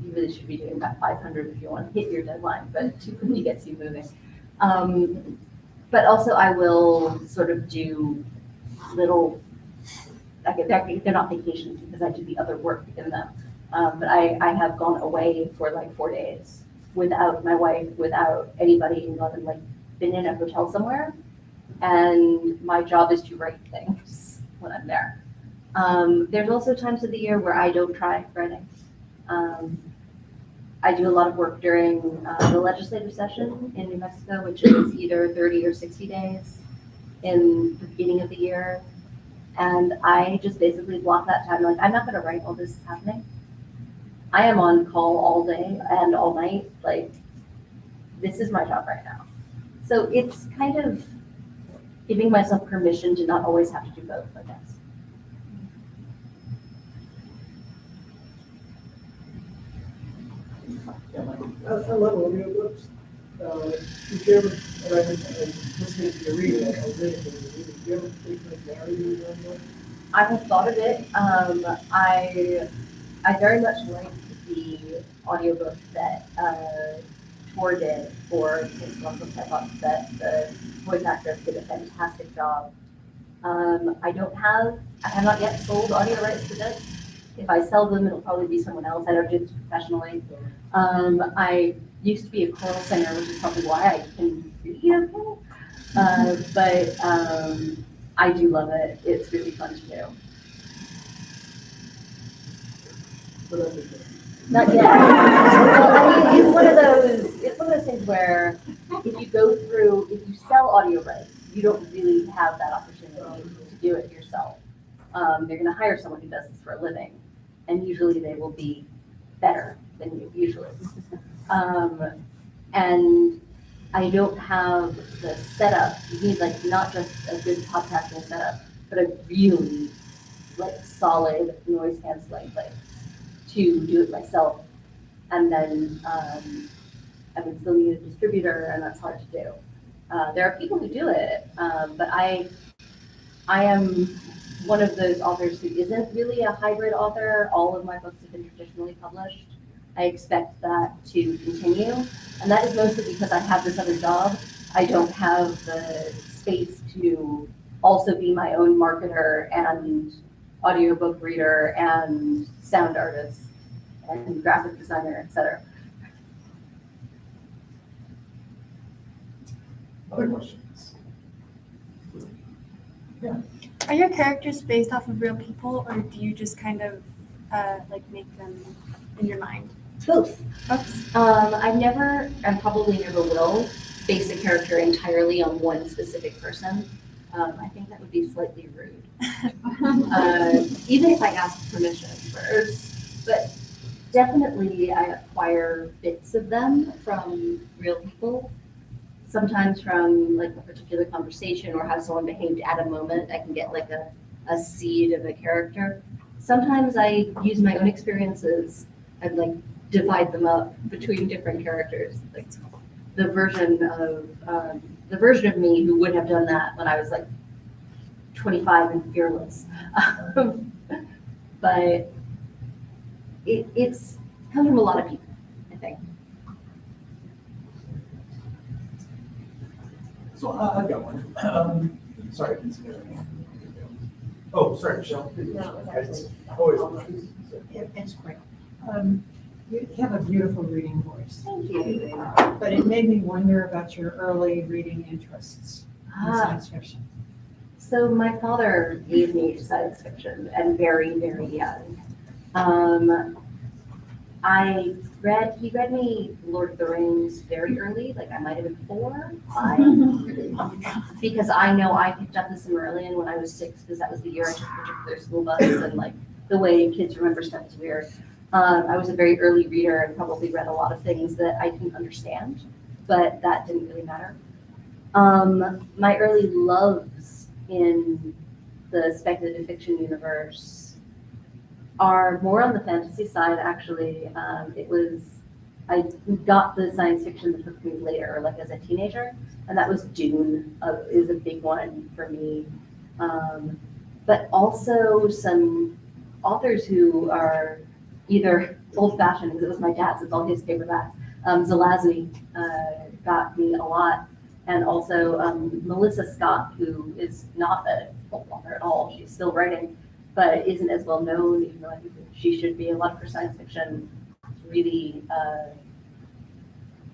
You really should be doing about 500 if you want to hit your deadline, but 250 gets you moving. But also I will sort of do little, they're not vacations because I do the other work in them. But I have gone away for like 4 days without my wife, without anybody, and like been in a hotel somewhere. And my job is to write things when I'm there. There's also times of the year where I don't try writing. I do a lot of work during the legislative session in New Mexico, which is either 30 or 60 days in the beginning of the year. And I just basically block that time. Like, I'm not going to write while this is happening. I am on call all day and all night. Like, this is my job right now. So it's kind of giving myself permission to not always have to do both, I guess. I love audiobooks. Did you ever, and I've been listening to you read, I was reading to you read, did you ever take like narrating on one? I have thought of it. I very much like the audiobook that Tor did for his one book. I thought that the voice actor did a fantastic job. I have not yet sold audio rights to this. If I sell them, it'll probably be someone else. I don't do this professionally. I used to be a choral singer, which is probably why I can read okay. But I do love it. It's really fun to do. But that's okay. Not yet. Well, I mean, it's one of those things where if you sell audio rights, you don't really have that opportunity to do it yourself. They're going to hire someone who does this for a living, and usually they will be better than you, usually. And I don't have the setup. You need like not just a good podcasting setup, but a really like solid noise canceling place to do it myself. And then I would still need a distributor, and that's hard to do. There are people who do it, but I am one of those authors who isn't really a hybrid author. All of my books have been traditionally published. I expect that to continue, and that is mostly because I have this other job. I don't have the space to also be my own marketer and audiobook reader and sound artist and graphic designer, etc. Other questions? Yeah. Are your characters based off of real people, or do you just kind of like make them in your mind? Both. Oops. I've never, and probably never will, base a character entirely on one specific person. I think that would be slightly rude. Even if I ask permission first, but definitely I acquire bits of them from real people. Sometimes from like a particular conversation or how someone behaved at a moment, I can get like a seed of a character. Sometimes I use my own experiences and like divide them up between different characters. Like the version of me who would have done that when I was like 25 and fearless. But it's comes from a lot of people, I think. So I've got one. Sorry, I didn't see your hand. Oh, sorry, Michelle. No, It's always. It's quick. You have a beautiful reading voice. Thank you. But it made me wonder about your early reading interests in science fiction. So my father gave me science fiction and very, very young. He read me Lord of the Rings very early, like I might have been 4, 5, because I know I picked up the Silmarillion when I was 6, because that was the year I took a particular school bus, and like the way kids remember stuff is weird. I was a very early reader and probably read a lot of things that I didn't understand, but that didn't really matter. My early loves in the speculative fiction universe are more on the fantasy side, actually. I got the science fiction that took me later, like as a teenager, and that was Dune, is a big one for me. But also some authors who are either old-fashioned, because it was my dad's, it's all his paperbacks. Zelazny got me a lot, and also Melissa Scott, who is not a old author at all. She's still writing, but isn't as well known, even though I think she should be. A lot of her science fiction really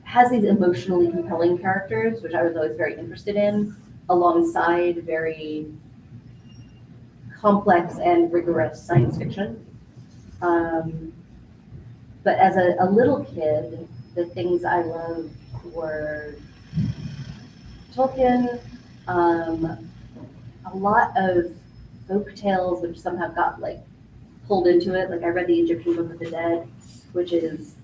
has these emotionally compelling characters, which I was always very interested in, alongside very complex and rigorous science fiction. But as a little kid, the things I loved were Tolkien, a lot of folk tales, which somehow got like pulled into it. Like I read the Egyptian Book of the Dead, which is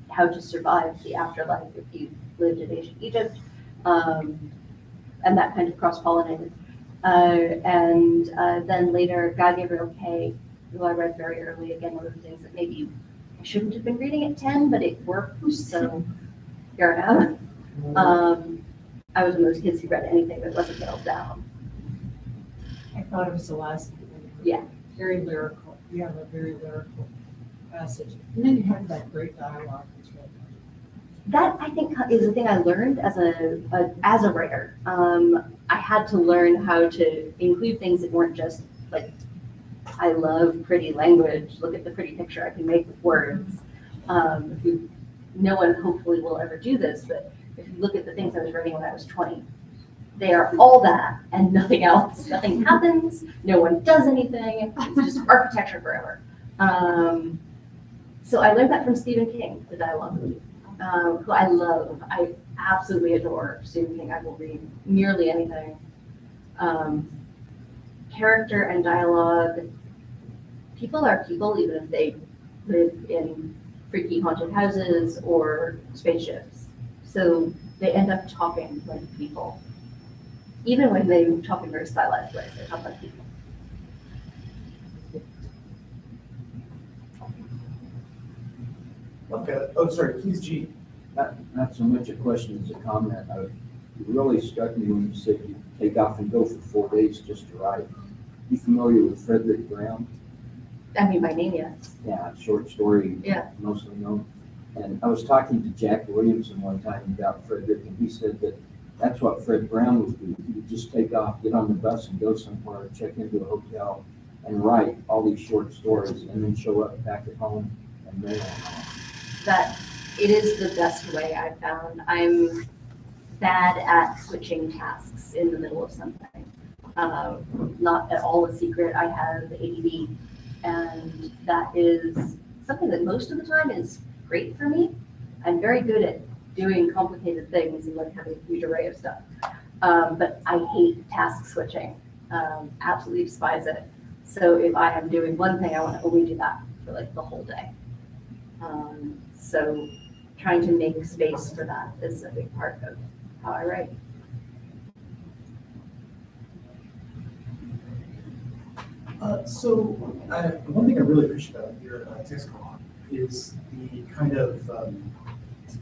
how to survive the afterlife if you lived in ancient Egypt, and that kind of cross-pollinated. Then later, Guy Gabriel Kay, who I read very early, again, one of the things that maybe I shouldn't have been reading at 10, but it worked, so here I am. I was one of those kids who read anything that wasn't nailed down. I thought it was the last. Yeah. Very lyrical. You have a very lyrical passage. And then you have that great dialogue as well. That, I think, is the thing I learned as a writer. I had to learn how to include things that weren't just like, I love pretty language, look at the pretty picture I can make with words. No one hopefully will ever do this, but if you look at the things I was writing when I was 20, they are all that and nothing else. Nothing happens, no one does anything, it's just architecture forever. So I learned that from Stephen King, the dialogue lead, who I love. I absolutely adore Stephen King. I will read nearly anything. Character and dialogue. People are people, even if they live in freaky haunted houses or spaceships. So they end up talking like people. Even when they talk in very stylized ways, they talk like people. Okay, oh, sorry, please, G. Not so much a question as a comment. It really struck me when you said you take off and go for 4 days just to write. You familiar with Frederick Brown? I mean, by name, yes. Yeah, short story, Yeah. mostly known. And I was talking to Jack Williamson one time about Frederick, and he said that that's what Fred Brown would do. He would just take off, get on the bus and go somewhere, check into a hotel, and write all these short stories, and then show up back at home and mail them off. That it is the best way I've found. I'm bad at switching tasks in the middle of something. Not at all a secret. I have ADD, and that is something that most of the time is great for me. I'm very good at doing complicated things and like having a huge array of stuff. But I hate task switching. Absolutely despise it. So if I am doing one thing, I want to only do that for like the whole day. So trying to make space for that is a big part of how I write. One thing I really appreciate about your text column is the kind of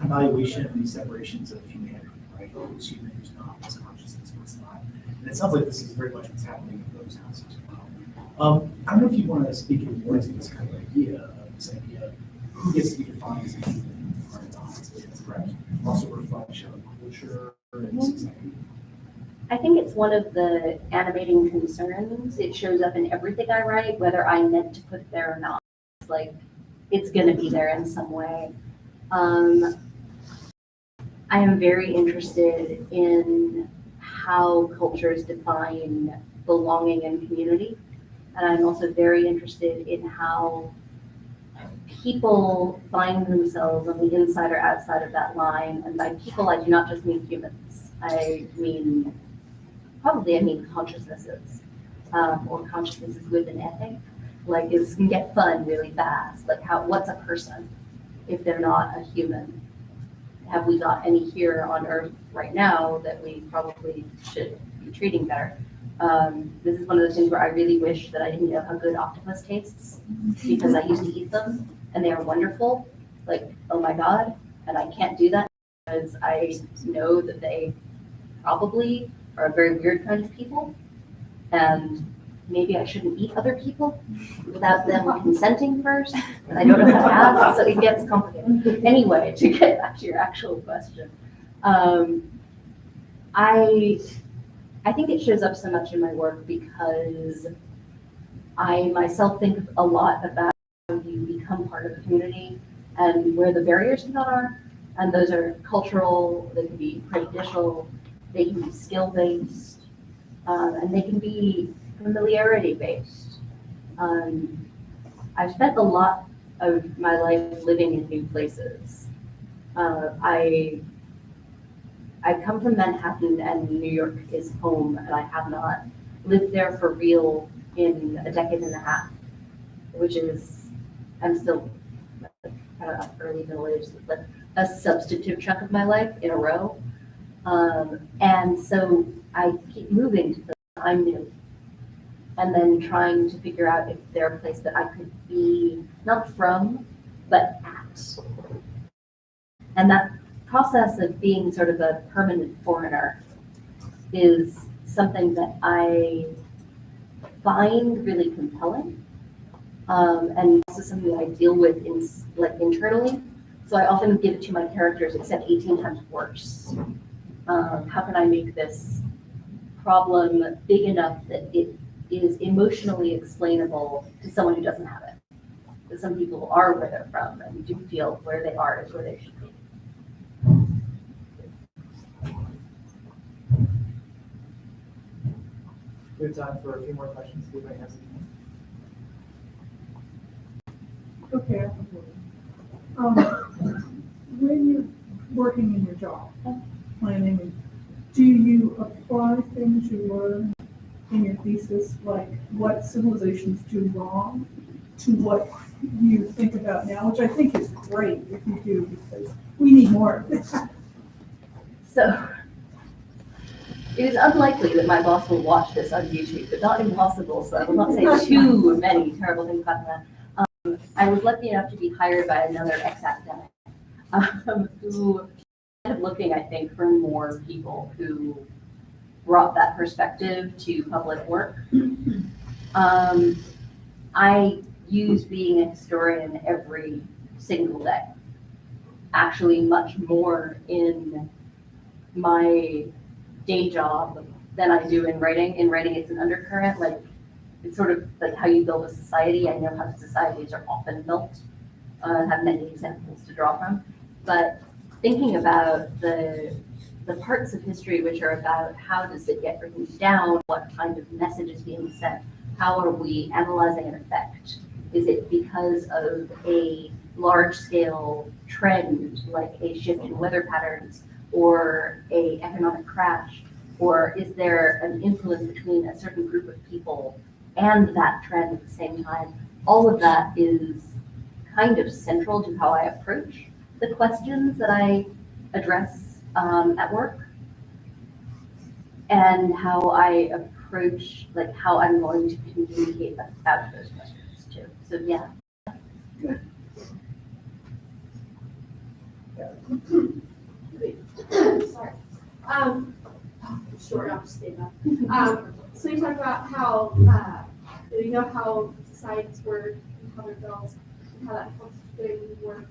evaluation of these separations of humanity, right? Who's human, who's not, what's consciousness, what's not. And it sounds like this is very much what's happening in those houses as well. I don't know if you want to speak in more to this kind of idea of who gets to be defined as a human or not. It's perhaps also a reflection of culture and society. I think it's one of the animating concerns. It shows up in everything I write, whether I meant to put it there or not. It's like, it's going to be there in some way. I am very interested in how cultures define belonging and community. And I'm also very interested in how people find themselves on the inside or outside of that line. And by people, I do not just mean humans. I mean consciousnesses, or consciousnesses with an ethic. Like it can get fun really fast. Like what's a person if they're not a human? Have we got any here on Earth right now that we probably should be treating better? This is one of those things where I really wish that I didn't know how good octopus tastes, because I used to eat them and they are wonderful. Like, oh my God. And I can't do that because I know that they probably are a very weird kind of people. And maybe I shouldn't eat other people without them consenting first. And I don't know how to ask, so it gets complicated. Anyway, to get back to your actual question, I think it shows up so much in my work because I myself think a lot about how you become part of a community and where the barriers to that are. And those are cultural, they can be prejudicial, they can be skill-based, and they can be familiarity-based. I've spent a lot of my life living in new places. I come from Manhattan and New York is home, and I have not lived there for real in a decade and a half, which is, I'm still, I don't know, early middle age, like a substantive chunk of my life in a row. And so I keep moving to the I'm new, and then trying to figure out if they're a place that I could be, not from, but at. And that process of being sort of a permanent foreigner is something that I find really compelling, and also something that I deal with internally. So I often give it to my characters, except 18 times worse. How can I make this problem big enough that it is emotionally explainable to someone who doesn't have it? Because some people are where they're from and do feel where they are is where they should be. We have time for a few more questions, if anybody has any. Okay. When you're working in your job, planning, do you apply things you learn in your thesis, like what civilizations do wrong, to what you think about now, which I think is great if you do, because we need more of this. So it is unlikely that my boss will watch this on YouTube, but not impossible, so I will not say too many terrible things about that. I was lucky enough to be hired by another ex-academic who ended up looking, I think, for more people who brought that perspective to public work. I use being a historian every single day, actually much more in my day job than I do in writing. In writing, it's an undercurrent, like it's sort of like how you build a society. I know how societies are often built, have many examples to draw from, but thinking about the parts of history which are about how does it get written down, what kind of message is being sent, how are we analyzing an effect? Is it because of a large-scale trend, like a shift in weather patterns or a economic crash? Or is there an influence between a certain group of people and that trend at the same time? All of that is kind of central to how I approach the questions that I address at work, and how I approach, like how I'm going to communicate about those questions too. So yeah. Sorry. Short, I'll just stay back. So you talk about how, you know how societies work and how they're built and how that helps doing work.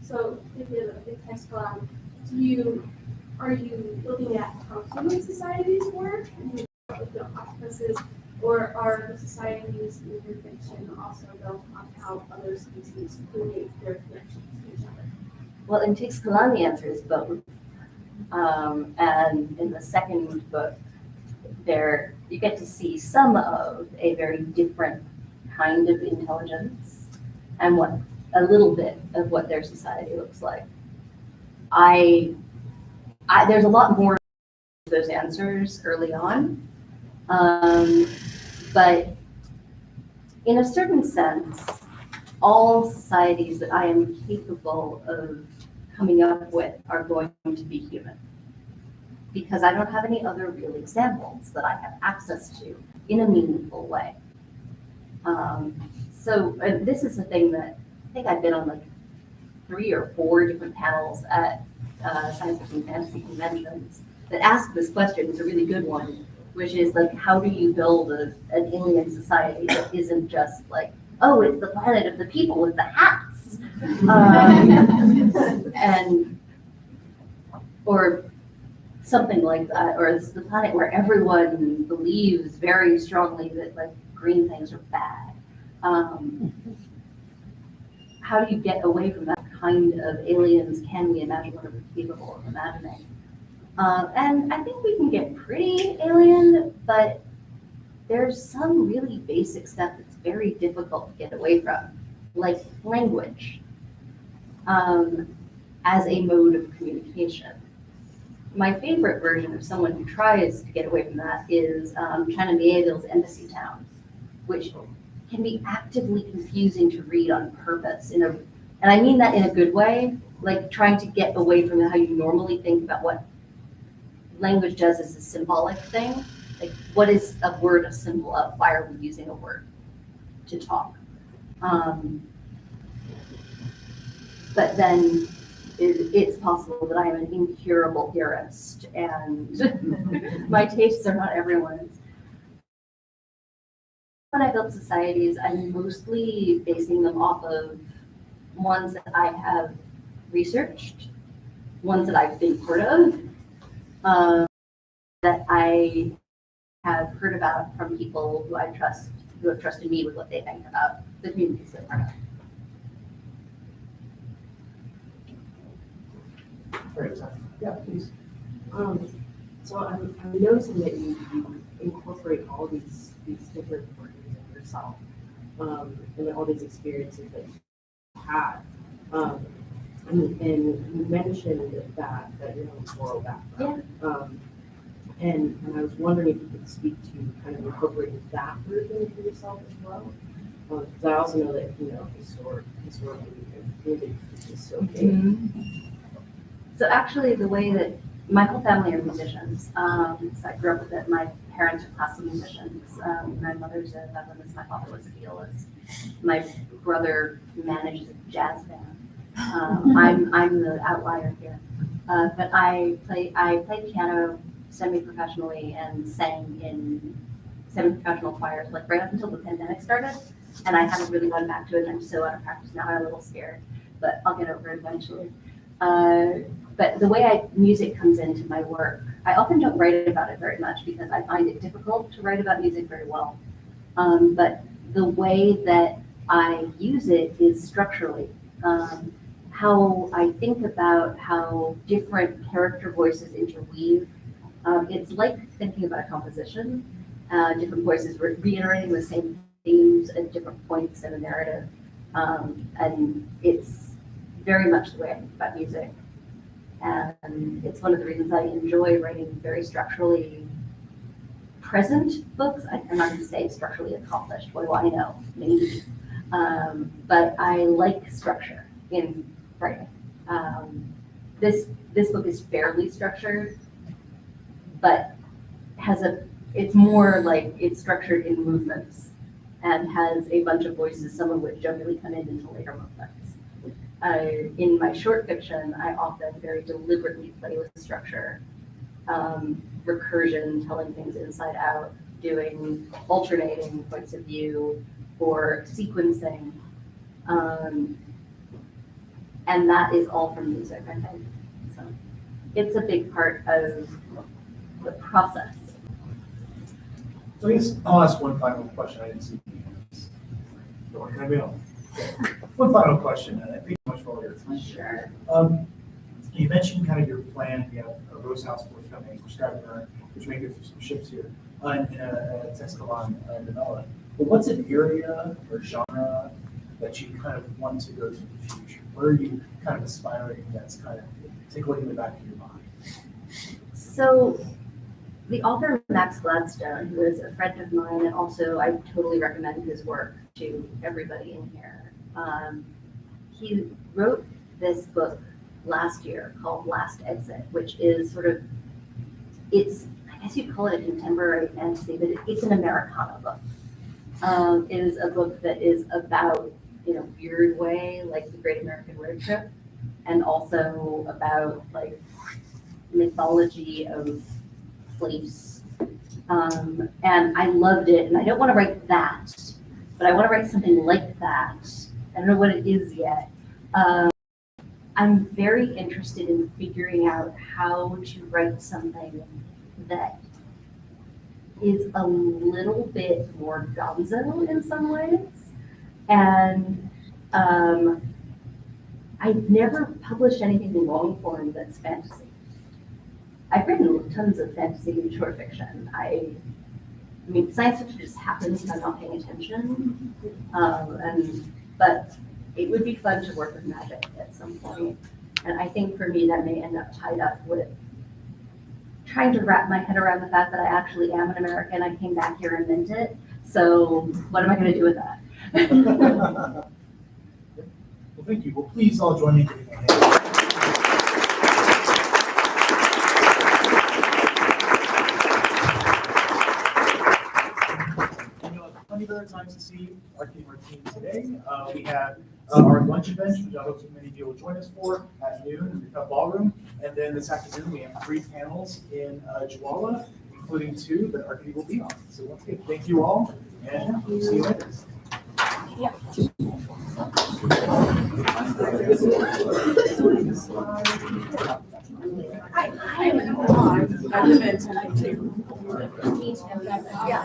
So thinking of a big text collab, are you looking at how human societies work and octopuses, or are the societies in your fiction also built on how other species create their connections to each other? Well, in Tixkalan, the answer is both. And in the second book, there you get to see some of a very different kind of intelligence and what a little bit of what their society looks like. There's a lot more to those answers early on, but in a certain sense, all societies that I am capable of coming up with are going to be human. because I don't have any other real examples that I have access to in a meaningful way. So this is the thing that I think I've been on like 3 or 4 different panels at science fiction fantasy conventions that ask this question. It's a really good one, which is like, how do you build an alien society that isn't just like, oh, it's the planet of the people with the hats, and or something like that, or it's the planet where everyone believes very strongly that like green things are bad. How do you get away from that kind of aliens? Can we imagine what we're capable of imagining? And I think we can get pretty alien, but there's some really basic stuff that's very difficult to get away from, like language as a mode of communication. My favorite version of someone who tries to get away from that is China Miéville's Embassy Town, which can be actively confusing to read on purpose and I mean that in a good way, like trying to get away from how you normally think about what language does as a symbolic thing. Like, what is a word a symbol of? Why are we using a word to talk? But then it's possible that I am an incurable theorist and my tastes are not everyone's. When I build societies, I'm mostly basing them off of ones that I have researched, ones that I've been part of, that I have heard about from people who I trust, who have trusted me with what they think about the communities they're part of. Great. Yeah, please. So I'm noticing that you incorporate all these different workings of yourself, and all these experiences that you had. And you mentioned that you have a floral background. Yeah. And I was wondering if you could speak to kind of incorporating that version of yourself as well. Because I also know that, historically, music is so big. So actually, the way that my whole family are musicians. So I grew up with it. My parents are classical musicians. My mother's a violinist. My father was a violist. My brother manages a jazz band. I'm the outlier here. But I played piano semi-professionally and sang in semi-professional choirs, like right up until the pandemic started. And I haven't really gone back to it. I'm so out of practice now. I'm a little scared, but I'll get over it eventually. But the way music comes into my work, I often don't write about it very much because I find it difficult to write about music very well. But the way that I use it is structurally. How I think about how different character voices interweave. It's like thinking about a composition. Different voices reiterating the same themes at different points in a narrative. And it's very much the way I think about music. And it's one of the reasons I enjoy writing very structurally present books. I'm not going to say structurally accomplished. What do I know? Maybe. But I like structure in writing. This book is fairly structured, but it's more like it's structured in movements and has a bunch of voices, some of which don't really come in until later movements. In my short fiction, I often very deliberately play with structure, recursion, telling things inside out, doing alternating points of view, or sequencing. And that is all from music, I think. So it's a big part of the process. So I guess I'll ask one final question. I didn't see the hands. Can I be on? One final question, and I think much for all your time. Sure. You mentioned kind of your plan. You have a Rose House forthcoming, we're starting our, which may go through some ships here, in Texcolan and Manila. But what's an area or genre that you kind of want to go to in the future? Where are you kind of aspiring that's kind of tickling in the back of your mind? So the author Max Gladstone, who is a friend of mine, and also I totally recommend his work to everybody in here. He wrote this book last year called Last Exit, which is sort of it's, I guess you'd call it a contemporary fantasy, but it's an Americana book. It is a book that is about, in a weird way, like the Great American Road Trip, and also about like mythology of place. And I loved it, and I don't want to write that, but I want to write something like that. I don't know what it is yet. I'm very interested in figuring out how to write something that is a little bit more gonzo in some ways. And I've never published anything in long form that's fantasy. I've written tons of fantasy and short fiction. I mean, science fiction just happens when I'm not paying attention. But it would be fun to work with magic at some point. And I think for me, that may end up tied up with trying to wrap my head around the fact that I actually am an American. I came back here and meant it. So what am I going to do with that? Well, thank you. Well, please all join me in giving a hand. Plenty of other times to see Arkady and Martine today. We have our lunch event, which I hope so many of you will join us for at noon in the Cup Ballroom. And then this afternoon, we have 3 panels in Chihuahua, including 2 that Arkady will be on. So once again, thank you all, and we'll see you later. I live in Timbuktu. Yeah.